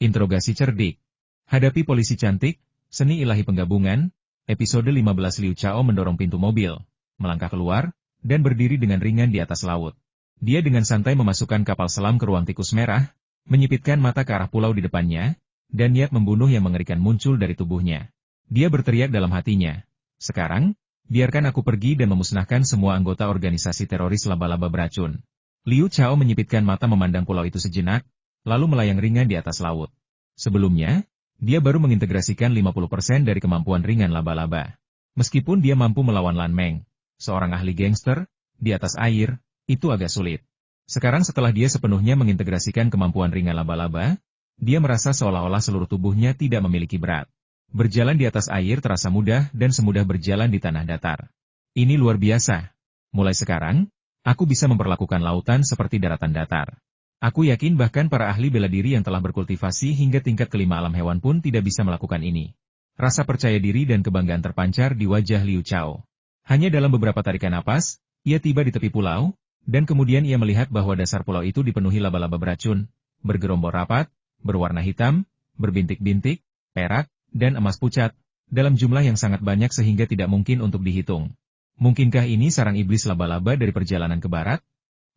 Interogasi cerdik. Hadapi polisi cantik, seni ilahi penggabungan, episode 15 Liu Chao mendorong pintu mobil, melangkah keluar, dan berdiri dengan ringan di atas laut. Dia dengan santai memasukkan kapal selam ke ruang tikus merah, menyipitkan mata ke arah pulau di depannya, dan niat membunuh yang mengerikan muncul dari tubuhnya. Dia berteriak dalam hatinya, "Sekarang, biarkan aku pergi dan memusnahkan semua anggota organisasi teroris laba-laba beracun." Liu Chao menyipitkan mata memandang pulau itu sejenak, lalu melayang ringan di atas laut. Sebelumnya, dia baru mengintegrasikan 50% dari kemampuan ringan laba-laba. Meskipun dia mampu melawan Lan Meng, seorang ahli gangster, di atas air, itu agak sulit. Sekarang setelah dia sepenuhnya mengintegrasikan kemampuan ringan laba-laba, dia merasa seolah-olah seluruh tubuhnya tidak memiliki berat. Berjalan di atas air terasa mudah dan semudah berjalan di tanah datar. Ini luar biasa. Mulai sekarang, aku bisa memperlakukan lautan seperti daratan datar. Aku yakin bahkan para ahli bela diri yang telah berkultivasi hingga tingkat kelima alam hewan pun tidak bisa melakukan ini. Rasa percaya diri dan kebanggaan terpancar di wajah Liu Chao. Hanya dalam beberapa tarikan napas, ia tiba di tepi pulau, dan kemudian ia melihat bahwa dasar pulau itu dipenuhi laba-laba beracun, bergerombol rapat, berwarna hitam, berbintik-bintik, perak, dan emas pucat, dalam jumlah yang sangat banyak sehingga tidak mungkin untuk dihitung. Mungkinkah ini sarang iblis laba-laba dari perjalanan ke barat?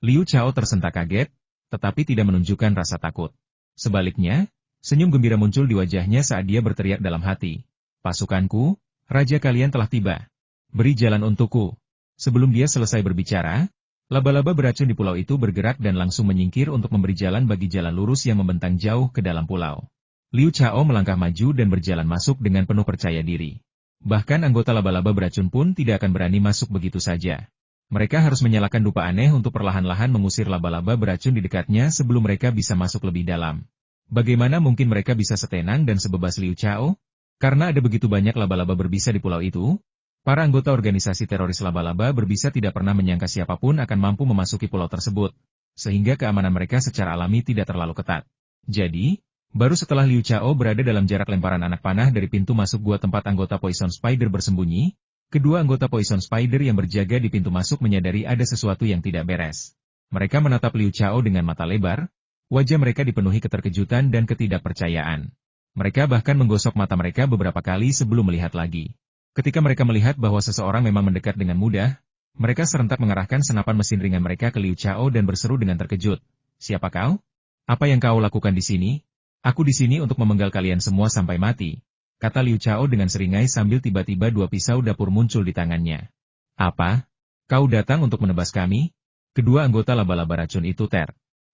Liu Chao tersentak kaget, tetapi tidak menunjukkan rasa takut. Sebaliknya, senyum gembira muncul di wajahnya saat dia berteriak dalam hati, "Pasukanku, raja kalian telah tiba. Beri jalan untukku." Sebelum dia selesai berbicara, laba-laba beracun di pulau itu bergerak dan langsung menyingkir untuk memberi jalan bagi jalan lurus yang membentang jauh ke dalam pulau. Liu Chao melangkah maju dan berjalan masuk dengan penuh percaya diri. Bahkan anggota laba-laba beracun pun tidak akan berani masuk begitu saja. Mereka harus menyalakan dupa aneh untuk perlahan-lahan mengusir laba-laba beracun di dekatnya sebelum mereka bisa masuk lebih dalam. Bagaimana mungkin mereka bisa setenang dan sebebas Liu Chao? Karena ada begitu banyak laba-laba berbisa di pulau itu, para anggota organisasi teroris laba-laba berbisa tidak pernah menyangka siapapun akan mampu memasuki pulau tersebut, sehingga keamanan mereka secara alami tidak terlalu ketat. Jadi, baru setelah Liu Chao berada dalam jarak lemparan anak panah dari pintu masuk gua tempat anggota Poison Spider bersembunyi, kedua anggota Poison Spider yang berjaga di pintu masuk menyadari ada sesuatu yang tidak beres. Mereka menatap Liu Chao dengan mata lebar, wajah mereka dipenuhi keterkejutan dan ketidakpercayaan. Mereka bahkan menggosok mata mereka beberapa kali sebelum melihat lagi. Ketika mereka melihat bahwa seseorang memang mendekat dengan mudah, mereka serentak mengarahkan senapan mesin ringan mereka ke Liu Chao dan berseru dengan terkejut, "Siapa kau? Apa yang kau lakukan di sini?" "Aku di sini untuk memenggal kalian semua sampai mati," kata Liu Chao dengan seringai sambil tiba-tiba dua pisau dapur muncul di tangannya. "Apa? Kau datang untuk menebas kami?" Kedua anggota laba-laba racun itu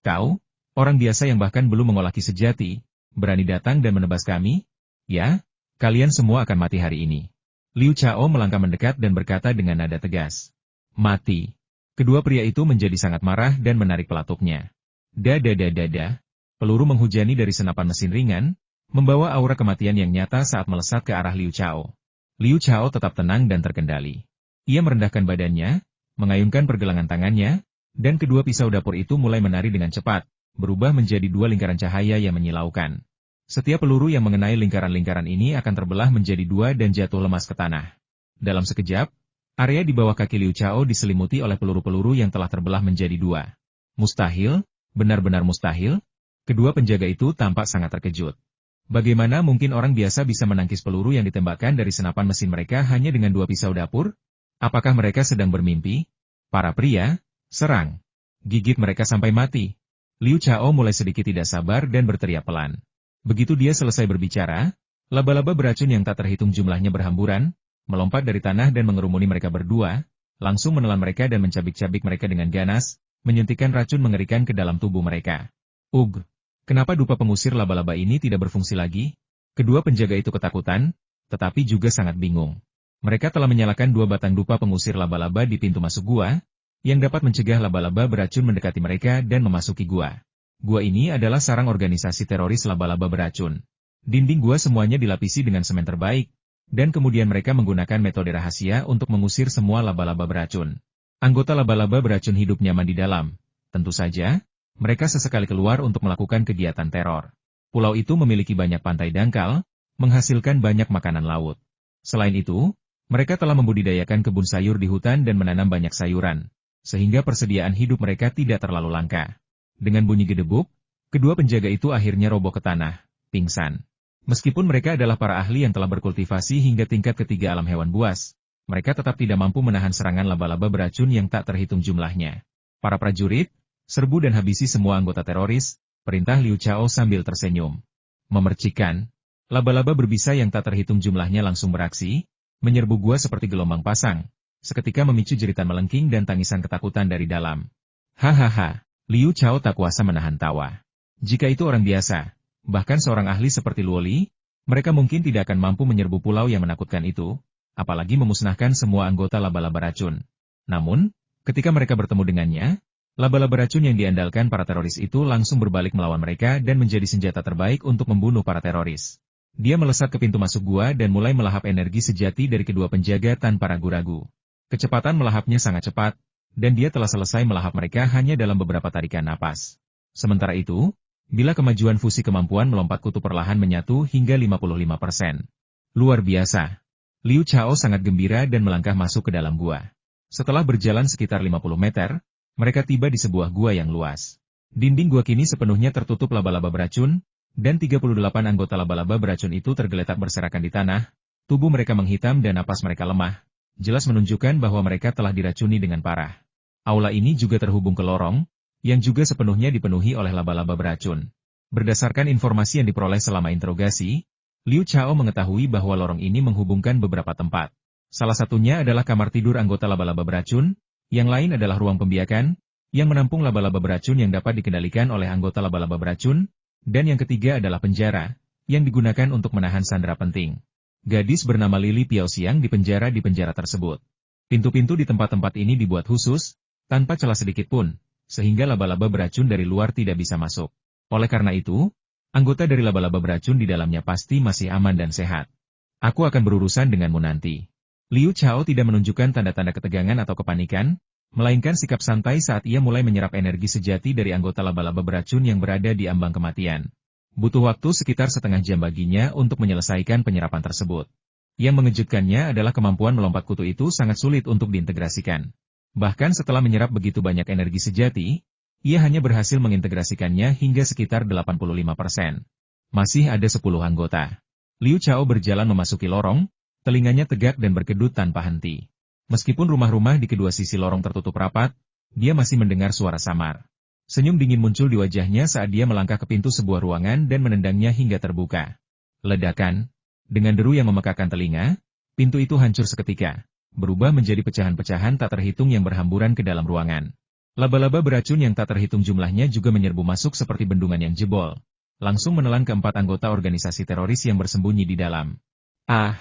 "Kau, orang biasa yang bahkan belum mengolah ki sejati, berani datang dan menebas kami? Ya, kalian semua akan mati hari ini." Liu Chao melangkah mendekat dan berkata dengan nada tegas, "Mati." Kedua pria itu menjadi sangat marah dan menarik pelatuknya. Dada. Peluru menghujani dari senapan mesin ringan, membawa aura kematian yang nyata saat melesat ke arah Liu Chao. Liu Chao tetap tenang dan terkendali. Ia merendahkan badannya, mengayunkan pergelangan tangannya, dan kedua pisau dapur itu mulai menari dengan cepat, berubah menjadi dua lingkaran cahaya yang menyilaukan. Setiap peluru yang mengenai lingkaran-lingkaran ini akan terbelah menjadi dua dan jatuh lemas ke tanah. Dalam sekejap, area di bawah kaki Liu Chao diselimuti oleh peluru-peluru yang telah terbelah menjadi dua. Mustahil, benar-benar mustahil. Kedua penjaga itu tampak sangat terkejut. Bagaimana mungkin orang biasa bisa menangkis peluru yang ditembakkan dari senapan mesin mereka hanya dengan dua pisau dapur? Apakah mereka sedang bermimpi? Para pria, serang. Gigit mereka sampai mati. Liu Chao mulai sedikit tidak sabar dan berteriak pelan. Begitu dia selesai berbicara, laba-laba beracun yang tak terhitung jumlahnya berhamburan, melompat dari tanah dan mengerumuni mereka berdua, langsung menelan mereka dan mencabik-cabik mereka dengan ganas, menyuntikkan racun mengerikan ke dalam tubuh mereka. Ugh! Kenapa dupa pengusir laba-laba ini tidak berfungsi lagi? Kedua penjaga itu ketakutan, tetapi juga sangat bingung. Mereka telah menyalakan dua batang dupa pengusir laba-laba di pintu masuk gua, yang dapat mencegah laba-laba beracun mendekati mereka dan memasuki gua. Gua ini adalah sarang organisasi teroris laba-laba beracun. Dinding gua semuanya dilapisi dengan semen terbaik, dan kemudian mereka menggunakan metode rahasia untuk mengusir semua laba-laba beracun. Anggota laba-laba beracun hidup nyaman di dalam. Tentu saja, mereka sesekali keluar untuk melakukan kegiatan teror. Pulau itu memiliki banyak pantai dangkal, menghasilkan banyak makanan laut. Selain itu, mereka telah membudidayakan kebun sayur di hutan dan menanam banyak sayuran, sehingga persediaan hidup mereka tidak terlalu langka. Dengan bunyi gedebuk, kedua penjaga itu akhirnya roboh ke tanah, pingsan. Meskipun mereka adalah para ahli yang telah berkultivasi hingga tingkat ketiga alam hewan buas, mereka tetap tidak mampu menahan serangan laba-laba beracun yang tak terhitung jumlahnya. Para prajurit, serbu dan habisi semua anggota teroris, perintah Liu Chao sambil tersenyum. Memercikan, laba-laba berbisa yang tak terhitung jumlahnya langsung beraksi, menyerbu gua seperti gelombang pasang, seketika memicu jeritan melengking dan tangisan ketakutan dari dalam. Hahaha, Liu Chao tak kuasa menahan tawa. Jika itu orang biasa, bahkan seorang ahli seperti Luo Li, mereka mungkin tidak akan mampu menyerbu pulau yang menakutkan itu, apalagi memusnahkan semua anggota laba-laba racun. Namun, ketika mereka bertemu dengannya, laba-laba racun yang diandalkan para teroris itu langsung berbalik melawan mereka dan menjadi senjata terbaik untuk membunuh para teroris. Dia melesat ke pintu masuk gua dan mulai melahap energi sejati dari kedua penjaga tanpa ragu-ragu. Kecepatan melahapnya sangat cepat, dan dia telah selesai melahap mereka hanya dalam beberapa tarikan napas. Sementara itu, bila kemajuan fusi kemampuan melompat kutu perlahan menyatu hingga 55%. Luar biasa. Liu Chao sangat gembira dan melangkah masuk ke dalam gua. Setelah berjalan sekitar 50 meter, mereka tiba di sebuah gua yang luas. Dinding gua kini sepenuhnya tertutup laba-laba beracun, dan 38 anggota laba-laba beracun itu tergeletak berserakan di tanah, tubuh mereka menghitam dan napas mereka lemah, jelas menunjukkan bahwa mereka telah diracuni dengan parah. Aula ini juga terhubung ke lorong, yang juga sepenuhnya dipenuhi oleh laba-laba beracun. Berdasarkan informasi yang diperoleh selama interogasi, Liu Chao mengetahui bahwa lorong ini menghubungkan beberapa tempat. Salah satunya adalah kamar tidur anggota laba-laba beracun, yang lain adalah ruang pembiakan, yang menampung laba-laba beracun yang dapat dikendalikan oleh anggota laba-laba beracun, dan yang ketiga adalah penjara, yang digunakan untuk menahan sandera penting. Gadis bernama Lili Piaoxiang dipenjara di penjara tersebut. Pintu-pintu di tempat-tempat ini dibuat khusus, tanpa celah sedikit pun, sehingga laba-laba beracun dari luar tidak bisa masuk. Oleh karena itu, anggota dari laba-laba beracun di dalamnya pasti masih aman dan sehat. Aku akan berurusan denganmu nanti. Liu Chao tidak menunjukkan tanda-tanda ketegangan atau kepanikan, melainkan sikap santai saat ia mulai menyerap energi sejati dari anggota laba-laba beracun yang berada di ambang kematian. Butuh waktu sekitar setengah jam baginya untuk menyelesaikan penyerapan tersebut. Yang mengejutkannya adalah kemampuan melompat kutu itu sangat sulit untuk diintegrasikan. Bahkan setelah menyerap begitu banyak energi sejati, ia hanya berhasil mengintegrasikannya hingga sekitar 85%. Masih ada 10 anggota. Liu Chao berjalan memasuki lorong, telinganya tegak dan berkedut tanpa henti. Meskipun rumah-rumah di kedua sisi lorong tertutup rapat, dia masih mendengar suara samar. Senyum dingin muncul di wajahnya saat dia melangkah ke pintu sebuah ruangan dan menendangnya hingga terbuka. Ledakan. Dengan deru yang memekakan telinga, pintu itu hancur seketika, berubah menjadi pecahan-pecahan tak terhitung yang berhamburan ke dalam ruangan. Laba-laba beracun yang tak terhitung jumlahnya juga menyerbu masuk seperti bendungan yang jebol, langsung menelan keempat anggota organisasi teroris yang bersembunyi di dalam. Ah!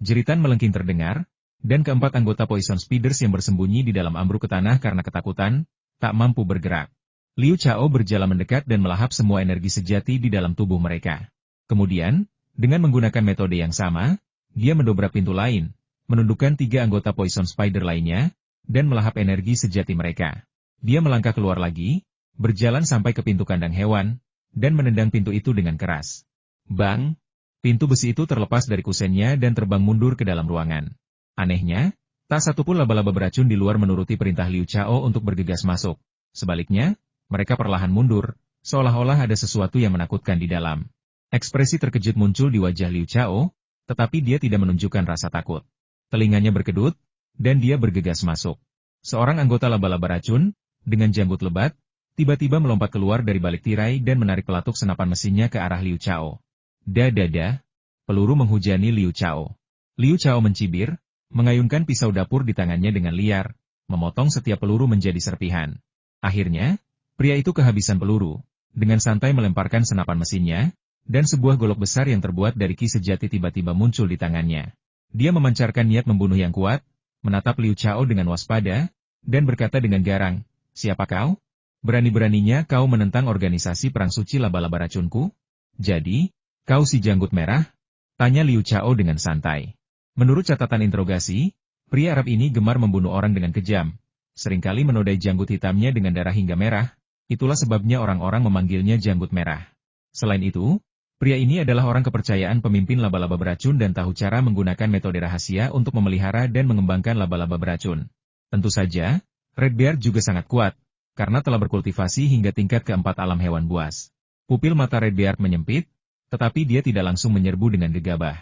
Jeritan melengking terdengar, dan keempat anggota Poison Speeders yang bersembunyi di dalam ambruk ke tanah karena ketakutan, tak mampu bergerak. Liu Chao berjalan mendekat dan melahap semua energi sejati di dalam tubuh mereka. Kemudian, dengan menggunakan metode yang sama, dia mendobrak pintu lain, menundukkan 3 anggota Poison Spider lainnya, dan melahap energi sejati mereka. Dia melangkah keluar lagi, berjalan sampai ke pintu kandang hewan, dan menendang pintu itu dengan keras. Bang! Pintu besi itu terlepas dari kusennya dan terbang mundur ke dalam ruangan. Anehnya, tak satupun laba-laba beracun di luar menuruti perintah Liu Chao untuk bergegas masuk. Sebaliknya, mereka perlahan mundur, seolah-olah ada sesuatu yang menakutkan di dalam. Ekspresi terkejut muncul di wajah Liu Chao, tetapi dia tidak menunjukkan rasa takut. Telinganya berkedut, dan dia bergegas masuk. Seorang anggota laba-laba racun, dengan janggut lebat, tiba-tiba melompat keluar dari balik tirai dan menarik pelatuk senapan mesinnya ke arah Liu Chao. Dadada, peluru menghujani Liu Chao. Liu Chao mencibir, mengayunkan pisau dapur di tangannya dengan liar, memotong setiap peluru menjadi serpihan. Akhirnya, pria itu kehabisan peluru, dengan santai melemparkan senapan mesinnya, dan sebuah golok besar yang terbuat dari ki sejati tiba-tiba muncul di tangannya. Dia memancarkan niat membunuh yang kuat, menatap Liu Chao dengan waspada, dan berkata dengan garang, "Siapa kau? Berani-beraninya kau menentang organisasi perang suci laba-laba racunku? Jadi, kau si janggut merah?" Tanya Liu Chao dengan santai. Menurut catatan interogasi, pria Arab ini gemar membunuh orang dengan kejam, seringkali menodai janggut hitamnya dengan darah hingga merah, itulah sebabnya orang-orang memanggilnya janggut merah. Selain itu, pria ini adalah orang kepercayaan pemimpin laba-laba beracun dan tahu cara menggunakan metode rahasia untuk memelihara dan mengembangkan laba-laba beracun. Tentu saja, Redbeard juga sangat kuat, karena telah berkultivasi hingga tingkat keempat alam hewan buas. Pupil mata Redbeard menyempit, Tetapi dia tidak langsung menyerbu dengan gegabah.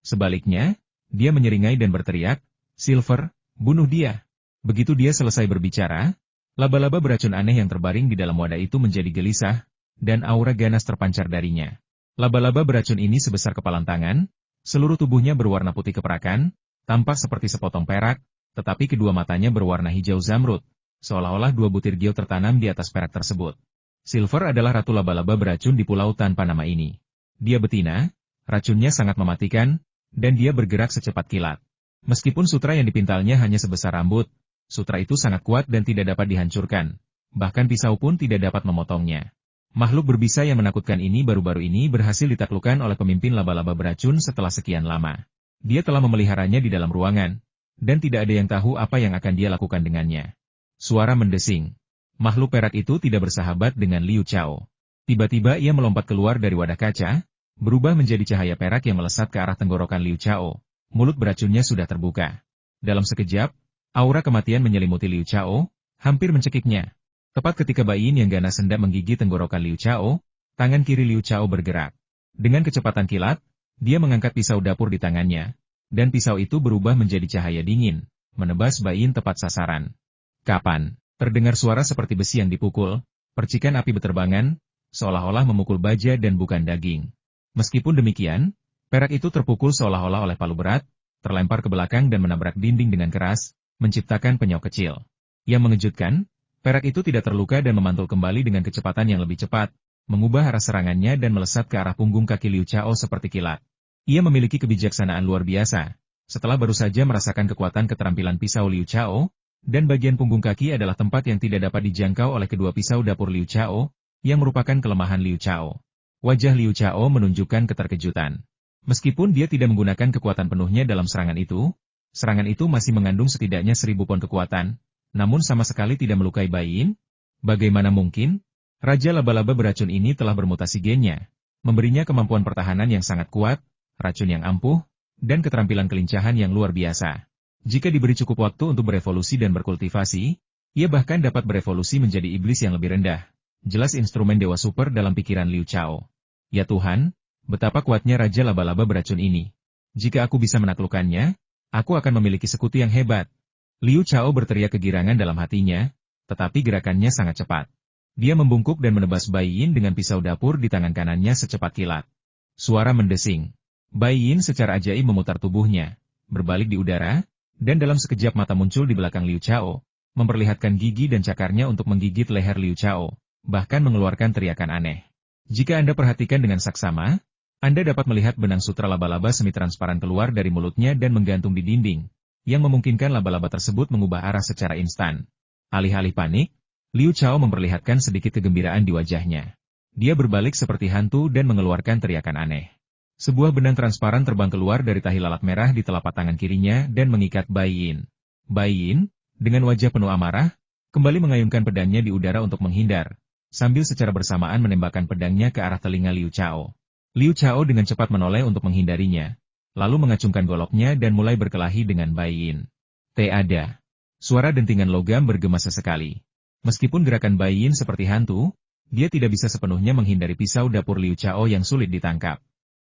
Sebaliknya, dia menyeringai dan berteriak, "Silver, bunuh dia!" Begitu dia selesai berbicara, laba-laba beracun aneh yang terbaring di dalam wadah itu menjadi gelisah, dan aura ganas terpancar darinya. Laba-laba beracun ini sebesar kepalan tangan, seluruh tubuhnya berwarna putih keperakan, tampak seperti sepotong perak, tetapi kedua matanya berwarna hijau zamrud, seolah-olah dua butir gio tertanam di atas perak tersebut. Silver adalah ratu laba-laba beracun di pulau tanpa nama ini. Dia betina, racunnya sangat mematikan, dan dia bergerak secepat kilat. Meskipun sutra yang dipintalnya hanya sebesar rambut, sutra itu sangat kuat dan tidak dapat dihancurkan. Bahkan pisau pun tidak dapat memotongnya. Makhluk berbisa yang menakutkan ini baru-baru ini berhasil ditaklukkan oleh pemimpin laba-laba beracun setelah sekian lama. Dia telah memeliharanya di dalam ruangan, dan tidak ada yang tahu apa yang akan dia lakukan dengannya. Suara mendesing. Makhluk perak itu tidak bersahabat dengan Liu Chao. Tiba-tiba ia melompat keluar dari wadah kaca, berubah menjadi cahaya perak yang melesat ke arah tenggorokan Liu Chao. Mulut beracunnya sudah terbuka. Dalam sekejap, aura kematian menyelimuti Liu Chao, hampir mencekiknya. Tepat ketika Bai Yin yang ganas hendak menggigit tenggorokan Liu Chao, tangan kiri Liu Chao bergerak. Dengan kecepatan kilat, dia mengangkat pisau dapur di tangannya, dan pisau itu berubah menjadi cahaya dingin, menebas Bai Yin tepat sasaran. Kapan? Terdengar suara seperti besi yang dipukul, percikan api beterbangan, seolah-olah memukul baja dan bukan daging. Meskipun demikian, perak itu terpukul seolah-olah oleh palu berat, terlempar ke belakang dan menabrak dinding dengan keras, menciptakan penyok kecil. Yang mengejutkan, perak itu tidak terluka dan memantul kembali dengan kecepatan yang lebih cepat, mengubah arah serangannya dan melesat ke arah punggung kaki Liu Chao seperti kilat. Ia memiliki kebijaksanaan luar biasa. Setelah baru saja merasakan kekuatan keterampilan pisau Liu Chao, dan bagian punggung kaki adalah tempat yang tidak dapat dijangkau oleh kedua pisau dapur Liu Chao, yang merupakan kelemahan Liu Chao. Wajah Liu Chao menunjukkan keterkejutan. Meskipun dia tidak menggunakan kekuatan penuhnya dalam serangan itu masih mengandung setidaknya 1000 pon kekuatan, namun sama sekali tidak melukai Bai Yin. Bagaimana mungkin? Raja laba-laba beracun ini telah bermutasi gennya, memberinya kemampuan pertahanan yang sangat kuat, racun yang ampuh, dan keterampilan kelincahan yang luar biasa. Jika diberi cukup waktu untuk berevolusi dan berkultivasi, ia bahkan dapat berevolusi menjadi iblis yang lebih rendah. Jelas instrumen dewa super dalam pikiran Liu Chao. Ya Tuhan, betapa kuatnya Raja laba-laba beracun ini. Jika aku bisa menaklukkannya, aku akan memiliki sekutu yang hebat. Liu Chao berteriak kegirangan dalam hatinya, tetapi gerakannya sangat cepat. Dia membungkuk dan menebas Bai Yin dengan pisau dapur di tangan kanannya secepat kilat. Suara mendesing. Bai Yin secara ajaib memutar tubuhnya, berbalik di udara, dan dalam sekejap mata muncul di belakang Liu Chao, memperlihatkan gigi dan cakarnya untuk menggigit leher Liu Chao, bahkan mengeluarkan teriakan aneh. Jika Anda perhatikan dengan saksama, Anda dapat melihat benang sutra laba-laba semi-transparan keluar dari mulutnya dan menggantung di dinding, yang memungkinkan laba-laba tersebut mengubah arah secara instan. Alih-alih panik, Liu Chao memperlihatkan sedikit kegembiraan di wajahnya. Dia berbalik seperti hantu dan mengeluarkan teriakan aneh. Sebuah benang transparan terbang keluar dari tahi lalat merah di telapak tangan kirinya dan mengikat Bai Yin. Bai Yin, dengan wajah penuh amarah, kembali mengayunkan pedangnya di udara untuk menghindar, sambil secara bersamaan menembakkan pedangnya ke arah telinga Liu Chao. Liu Chao dengan cepat menoleh untuk menghindarinya, lalu mengacungkan goloknya dan mulai berkelahi dengan Bai Yin. Ada. Suara dentingan logam bergema sesekali. Meskipun gerakan Bai Yin seperti hantu, dia tidak bisa sepenuhnya menghindari pisau dapur Liu Chao yang sulit ditangkap.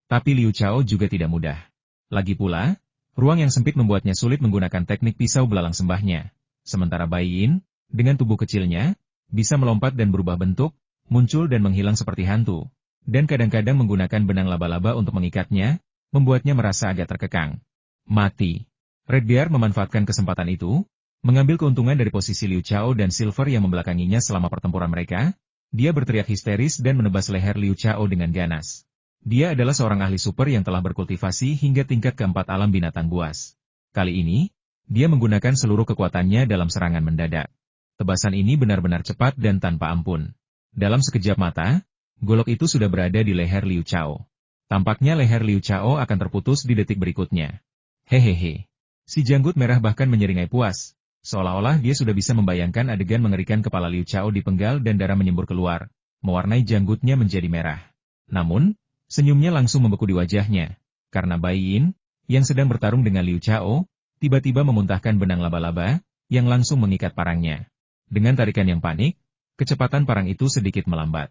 Tapi Liu Chao juga tidak mudah. Lagi pula, ruang yang sempit membuatnya sulit menggunakan teknik pisau belalang sembahnya. Sementara Bai Yin, dengan tubuh kecilnya, bisa melompat dan berubah bentuk, muncul dan menghilang seperti hantu. Dan kadang-kadang menggunakan benang laba-laba untuk mengikatnya, membuatnya merasa agak terkekang. Mati. Red Bear memanfaatkan kesempatan itu, mengambil keuntungan dari posisi Liu Chao dan Silver yang membelakanginya selama pertempuran mereka. Dia berteriak histeris dan menebas leher Liu Chao dengan ganas. Dia adalah seorang ahli super yang telah berkultivasi hingga tingkat keempat alam binatang buas. Kali ini, dia menggunakan seluruh kekuatannya dalam serangan mendadak. Tebasan ini benar-benar cepat dan tanpa ampun. Dalam sekejap mata, golok itu sudah berada di leher Liu Chao. Tampaknya leher Liu Chao akan terputus di detik berikutnya. Hehehe. Si janggut merah bahkan menyeringai puas, seolah-olah dia sudah bisa membayangkan adegan mengerikan kepala Liu Chao dipenggal dan darah menyembur keluar, mewarnai janggutnya menjadi merah. Namun, senyumnya langsung membeku di wajahnya, karena Bai Yin, yang sedang bertarung dengan Liu Chao, tiba-tiba memuntahkan benang laba-laba, yang langsung mengikat parangnya. Dengan tarikan yang panik, kecepatan parang itu sedikit melambat.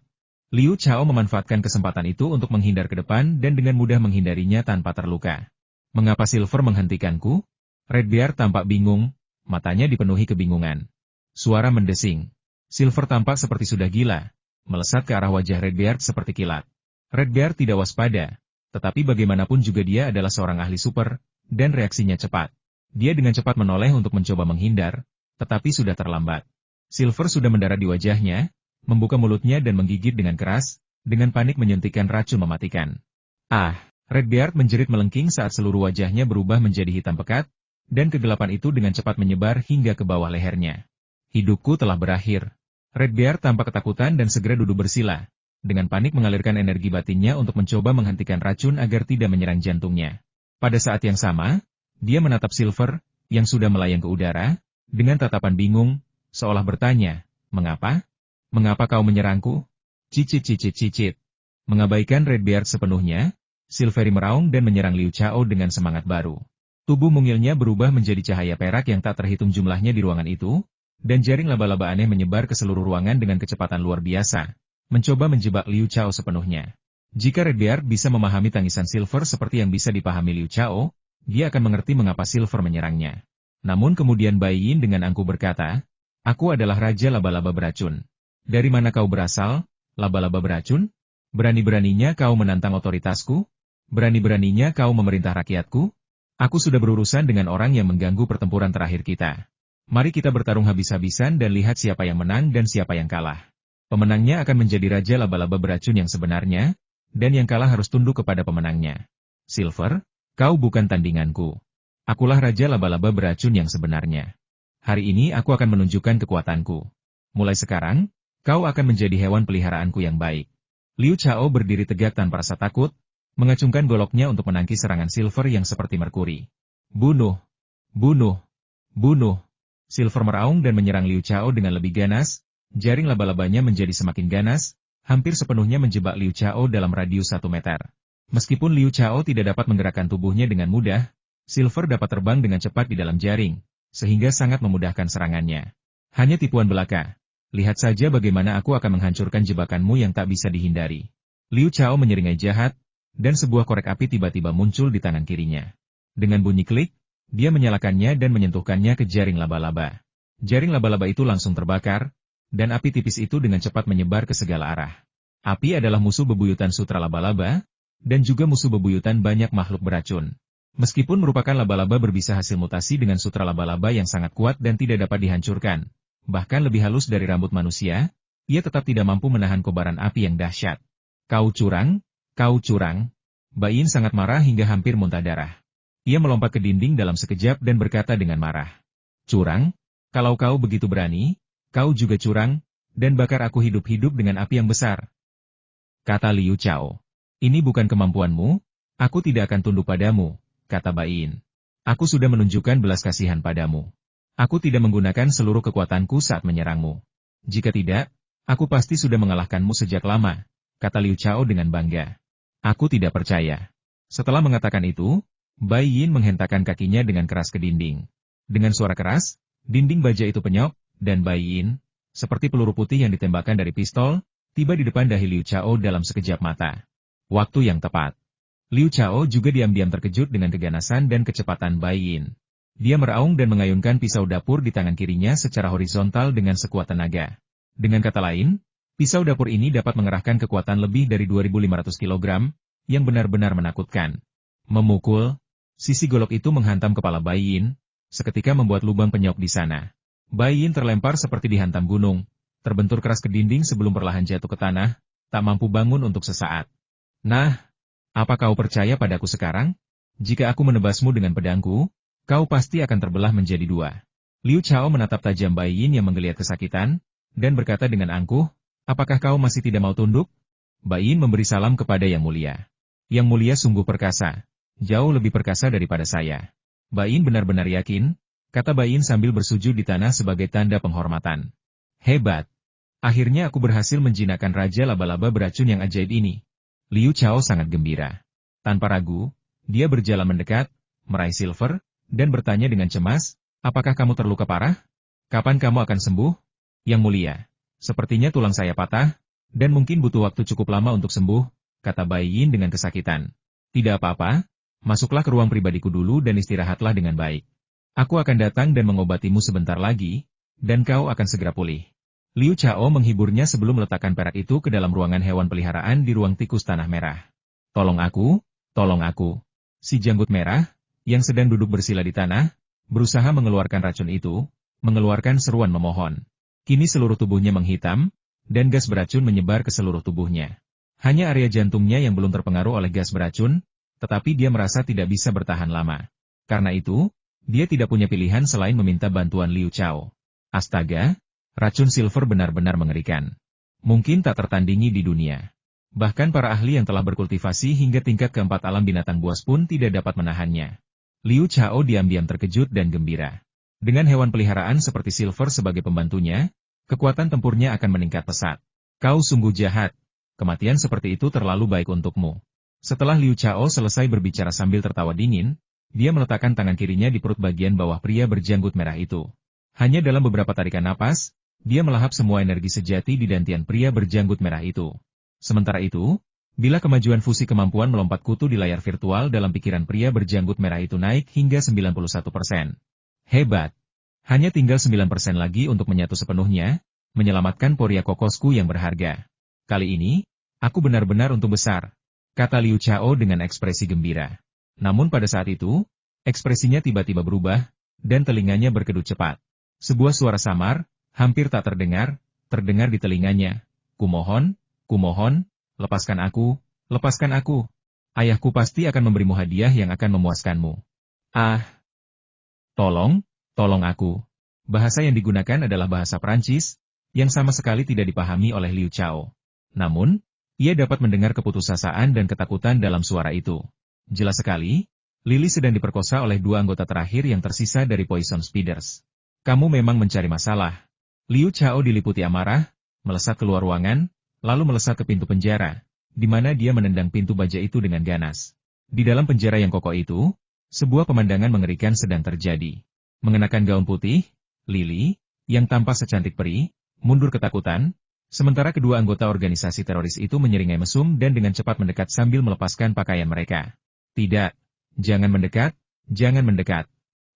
Liu Chao memanfaatkan kesempatan itu untuk menghindar ke depan dan dengan mudah menghindarinya tanpa terluka. Mengapa Silver menghentikanku? Redbeard tampak bingung, matanya dipenuhi kebingungan. Suara mendesing. Silver tampak seperti sudah gila, melesat ke arah wajah Redbeard seperti kilat. Redbeard tidak waspada, tetapi bagaimanapun juga dia adalah seorang ahli super, dan reaksinya cepat. Dia dengan cepat menoleh untuk mencoba menghindar, tetapi sudah terlambat. Silver sudah mendarat di wajahnya, membuka mulutnya dan menggigit dengan keras, dengan panik menyuntikkan racun mematikan. Ah! Redbeard menjerit melengking saat seluruh wajahnya berubah menjadi hitam pekat, dan kegelapan itu dengan cepat menyebar hingga ke bawah lehernya. Hidupku telah berakhir. Redbeard tampak ketakutan dan segera duduk bersila, dengan panik mengalirkan energi batinnya untuk mencoba menghentikan racun agar tidak menyerang jantungnya. Pada saat yang sama, dia menatap Silver, yang sudah melayang ke udara, dengan tatapan bingung, seolah bertanya, "Mengapa? Mengapa kau menyerangku?" Cicit. Mengabaikan Redbeard sepenuhnya, Silveri meraung dan menyerang Liu Chao dengan semangat baru. Tubuh mungilnya berubah menjadi cahaya perak yang tak terhitung jumlahnya di ruangan itu, dan jaring laba-laba aneh menyebar ke seluruh ruangan dengan kecepatan luar biasa, mencoba menjebak Liu Chao sepenuhnya. Jika Redbeard bisa memahami tangisan Silver seperti yang bisa dipahami Liu Chao, dia akan mengerti mengapa Silver menyerangnya. Namun kemudian Bai Yin dengan angkuh berkata, "Aku adalah Raja Laba-Laba Beracun. Dari mana kau berasal, laba-laba beracun? Berani-beraninya kau menantang otoritasku? Berani-beraninya kau memerintah rakyatku? Aku sudah berurusan dengan orang yang mengganggu pertempuran terakhir kita. Mari kita bertarung habis-habisan dan lihat siapa yang menang dan siapa yang kalah. Pemenangnya akan menjadi Raja Laba-Laba Beracun yang sebenarnya, dan yang kalah harus tunduk kepada pemenangnya. Silver, kau bukan tandinganku. Akulah Raja Laba-Laba Beracun yang sebenarnya. Hari ini aku akan menunjukkan kekuatanku. Mulai sekarang, kau akan menjadi hewan peliharaanku yang baik." Liu Chao berdiri tegak tanpa rasa takut, mengacungkan goloknya untuk menangkis serangan Silver yang seperti merkuri. "Bunuh! Bunuh! Bunuh!" Silver meraung dan menyerang Liu Chao dengan lebih ganas, jaring laba-labanya menjadi semakin ganas, hampir sepenuhnya menjebak Liu Chao dalam radius 1 meter. Meskipun Liu Chao tidak dapat menggerakkan tubuhnya dengan mudah, Silver dapat terbang dengan cepat di dalam jaring, sehingga sangat memudahkan serangannya. Hanya tipuan belaka. Lihat saja bagaimana aku akan menghancurkan jebakanmu yang tak bisa dihindari. Liu Chao menyeringai jahat, dan sebuah korek api tiba-tiba muncul di tangan kirinya. Dengan bunyi klik, dia menyalakannya dan menyentuhkannya ke jaring laba-laba. Jaring laba-laba itu langsung terbakar, dan api tipis itu dengan cepat menyebar ke segala arah. Api adalah musuh bebuyutan sutra laba-laba, dan juga musuh bebuyutan banyak makhluk beracun. Meskipun merupakan laba-laba berbisa hasil mutasi dengan sutra laba-laba yang sangat kuat dan tidak dapat dihancurkan, bahkan lebih halus dari rambut manusia, ia tetap tidak mampu menahan kobaran api yang dahsyat. "Kau curang! Kau curang!" Bai Yin sangat marah hingga hampir muntah darah. Ia melompat ke dinding dalam sekejap dan berkata dengan marah, "Curang? Kalau kau begitu berani, kau juga curang, dan bakar aku hidup-hidup dengan api yang besar." Kata Liu Chao, "Ini bukan kemampuanmu, aku tidak akan tunduk padamu," kata Bai Yin. "Aku sudah menunjukkan belas kasihan padamu. Aku tidak menggunakan seluruh kekuatanku saat menyerangmu. Jika tidak, aku pasti sudah mengalahkanmu sejak lama," kata Liu Chao dengan bangga. "Aku tidak percaya." Setelah mengatakan itu, Bai Yin menghentakkan kakinya dengan keras ke dinding. Dengan suara keras, dinding baja itu penyok, dan Bai Yin, seperti peluru putih yang ditembakkan dari pistol, tiba di depan dahi Liu Chao dalam sekejap mata. Waktu yang tepat. Liu Chao juga diam-diam terkejut dengan keganasan dan kecepatan Bai Yin. Dia meraung dan mengayunkan pisau dapur di tangan kirinya secara horizontal dengan sekuat tenaga. Dengan kata lain, pisau dapur ini dapat mengerahkan kekuatan lebih dari 2.500 kg, yang benar-benar menakutkan. Memukul, sisi golok itu menghantam kepala Bai Yin, seketika membuat lubang penyok di sana. Bai Yin terlempar seperti dihantam gunung, terbentur keras ke dinding sebelum perlahan jatuh ke tanah, tak mampu bangun untuk sesaat. "Nah, apa kau percaya padaku sekarang? Jika aku menebasmu dengan pedangku, kau pasti akan terbelah menjadi 2. Liu Chao menatap tajam Bai Yin yang menggeliat kesakitan, dan berkata dengan angkuh, "Apakah kau masih tidak mau tunduk?" Bai Yin memberi salam kepada Yang Mulia. "Yang Mulia sungguh perkasa, jauh lebih perkasa daripada saya." Bai Yin benar-benar yakin, kata Bai Yin sambil bersujud di tanah sebagai tanda penghormatan. "Hebat. Akhirnya aku berhasil menjinakkan Raja Laba-Laba Beracun yang ajaib ini." Liu Chao sangat gembira. Tanpa ragu, dia berjalan mendekat, meraih Silver, dan bertanya dengan cemas, "Apakah kamu terluka parah? Kapan kamu akan sembuh?" "Yang Mulia, sepertinya tulang saya patah, Dan mungkin butuh waktu cukup lama untuk sembuh, kata Bai Yin dengan kesakitan. Tidak apa-apa, masuklah ke ruang pribadiku dulu dan istirahatlah dengan baik. Aku akan datang dan mengobatimu sebentar lagi, dan kau akan segera pulih. Liu Chao menghiburnya sebelum meletakkan perak itu ke dalam ruangan hewan peliharaan di ruang tikus tanah merah. Tolong aku, tolong aku. Si janggut merah, yang sedang duduk bersila di tanah, berusaha mengeluarkan racun itu, mengeluarkan seruan memohon. Kini seluruh tubuhnya menghitam, dan gas beracun menyebar ke seluruh tubuhnya. Hanya area jantungnya yang belum terpengaruh oleh gas beracun, tetapi dia merasa tidak bisa bertahan lama. Karena itu, dia tidak punya pilihan selain meminta bantuan Liu Chao. Astaga, racun silver benar-benar mengerikan. Mungkin tak tertandingi di dunia. Bahkan para ahli yang telah berkultivasi hingga tingkat keempat alam binatang buas pun tidak dapat menahannya. Liu Chao diam-diam terkejut dan gembira. Dengan hewan peliharaan seperti silver sebagai pembantunya, kekuatan tempurnya akan meningkat pesat. Kau sungguh jahat. Kematian seperti itu terlalu baik untukmu. Setelah Liu Chao selesai berbicara sambil tertawa dingin, dia meletakkan tangan kirinya di perut bagian bawah pria berjanggut merah itu. Hanya dalam beberapa tarikan napas, dia melahap semua energi sejati di dantian pria berjanggut merah itu. Sementara itu, bila kemajuan fusi kemampuan melompat kutu di layar virtual dalam pikiran pria berjanggut merah itu naik hingga 91%. Hebat! Hanya tinggal 9% lagi untuk menyatu sepenuhnya, menyelamatkan Poria kokosku yang berharga. Kali ini, aku benar-benar untung besar, kata Liu Chao dengan ekspresi gembira. Namun pada saat itu, ekspresinya tiba-tiba berubah, dan telinganya berkedut cepat. Sebuah suara samar, hampir tak terdengar di telinganya. Kumohon, lepaskan aku, lepaskan aku. Ayahku pasti akan memberimu hadiah yang akan memuaskanmu. Ah! Tolong aku. Bahasa yang digunakan adalah bahasa Prancis, yang sama sekali tidak dipahami oleh Liu Chao. Namun, ia dapat mendengar keputusasaan dan ketakutan dalam suara itu. Jelas sekali, Lily sedang diperkosa oleh dua anggota terakhir yang tersisa dari Poison Speeders. Kamu memang mencari masalah. Liu Chao diliputi amarah, melesat keluar ruangan, lalu melesat ke pintu penjara, di mana dia menendang pintu baja itu dengan ganas. Di dalam penjara yang kokoh itu, sebuah pemandangan mengerikan sedang terjadi. Mengenakan gaun putih, Lily, yang tampak secantik peri, mundur ketakutan, sementara kedua anggota organisasi teroris itu menyeringai mesum dan dengan cepat mendekat sambil melepaskan pakaian mereka. Tidak, jangan mendekat.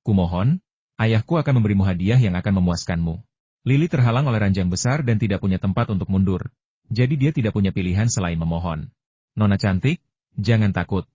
Kumohon, ayahku akan memberimu hadiah yang akan memuaskanmu. Lily terhalang oleh ranjang besar dan tidak punya tempat untuk mundur. Jadi dia tidak punya pilihan selain memohon. Nona cantik, jangan takut.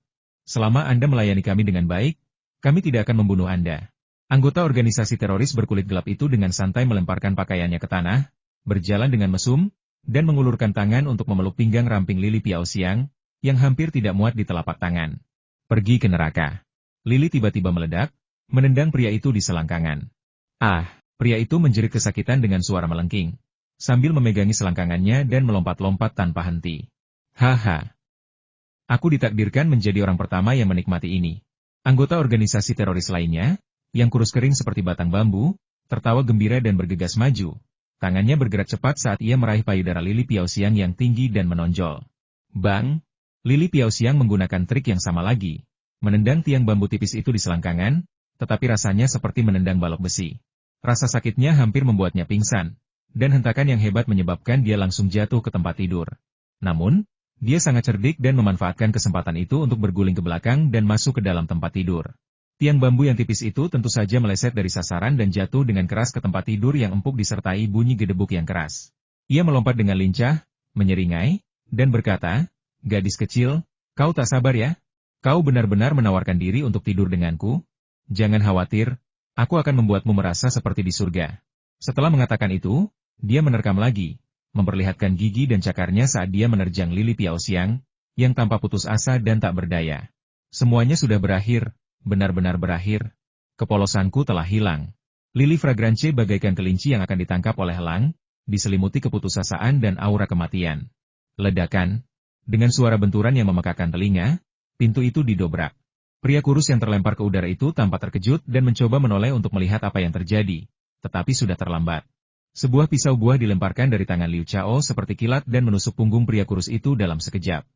Selama Anda melayani kami dengan baik, kami tidak akan membunuh Anda. Anggota organisasi teroris berkulit gelap itu dengan santai melemparkan pakaiannya ke tanah, berjalan dengan mesum, dan mengulurkan tangan untuk memeluk pinggang ramping Lily Piao Xiang, yang hampir tidak muat di telapak tangan. Pergi ke neraka. Lily tiba-tiba meledak, menendang pria itu di selangkangan. Ah, pria itu menjerit kesakitan dengan suara melengking, sambil memegangi selangkangannya dan melompat-lompat tanpa henti. Haha. Aku ditakdirkan menjadi orang pertama yang menikmati ini. Anggota organisasi teroris lainnya, yang kurus kering seperti batang bambu, tertawa gembira dan bergegas maju. Tangannya bergerak cepat saat ia meraih payudara Lily Piao Xiang yang tinggi dan menonjol. Bang! Lily Piao Xiang menggunakan trik yang sama lagi, menendang tiang bambu tipis itu di selangkangan, tetapi rasanya seperti menendang balok besi. Rasa sakitnya hampir membuatnya pingsan, dan hentakan yang hebat menyebabkan dia langsung jatuh ke tempat tidur. Namun, dia sangat cerdik dan memanfaatkan kesempatan itu untuk berguling ke belakang dan masuk ke dalam tempat tidur. Tiang bambu yang tipis itu tentu saja meleset dari sasaran dan jatuh dengan keras ke tempat tidur yang empuk disertai bunyi gedebuk yang keras. Ia melompat dengan lincah, menyeringai, dan berkata, "Gadis kecil, kau tak sabar ya? Kau benar-benar menawarkan diri untuk tidur denganku? Jangan khawatir, aku akan membuatmu merasa seperti di surga." Setelah mengatakan itu, dia menerkam lagi, memperlihatkan gigi dan cakarnya saat dia menerjang Lily Piao Xiang, yang tampak putus asa dan tak berdaya. Semuanya sudah berakhir, benar-benar berakhir. Kepolosanku telah hilang. Lily Fragrance bagaikan kelinci yang akan ditangkap oleh elang, diselimuti keputusasaan dan aura kematian. Ledakan. Dengan suara benturan yang memekakan telinga, pintu itu didobrak. Pria kurus yang terlempar ke udara itu tampak terkejut dan mencoba menoleh untuk melihat apa yang terjadi, tetapi sudah terlambat. Sebuah pisau buah dilemparkan dari tangan Liu Chao seperti kilat dan menusuk punggung pria kurus itu dalam sekejap.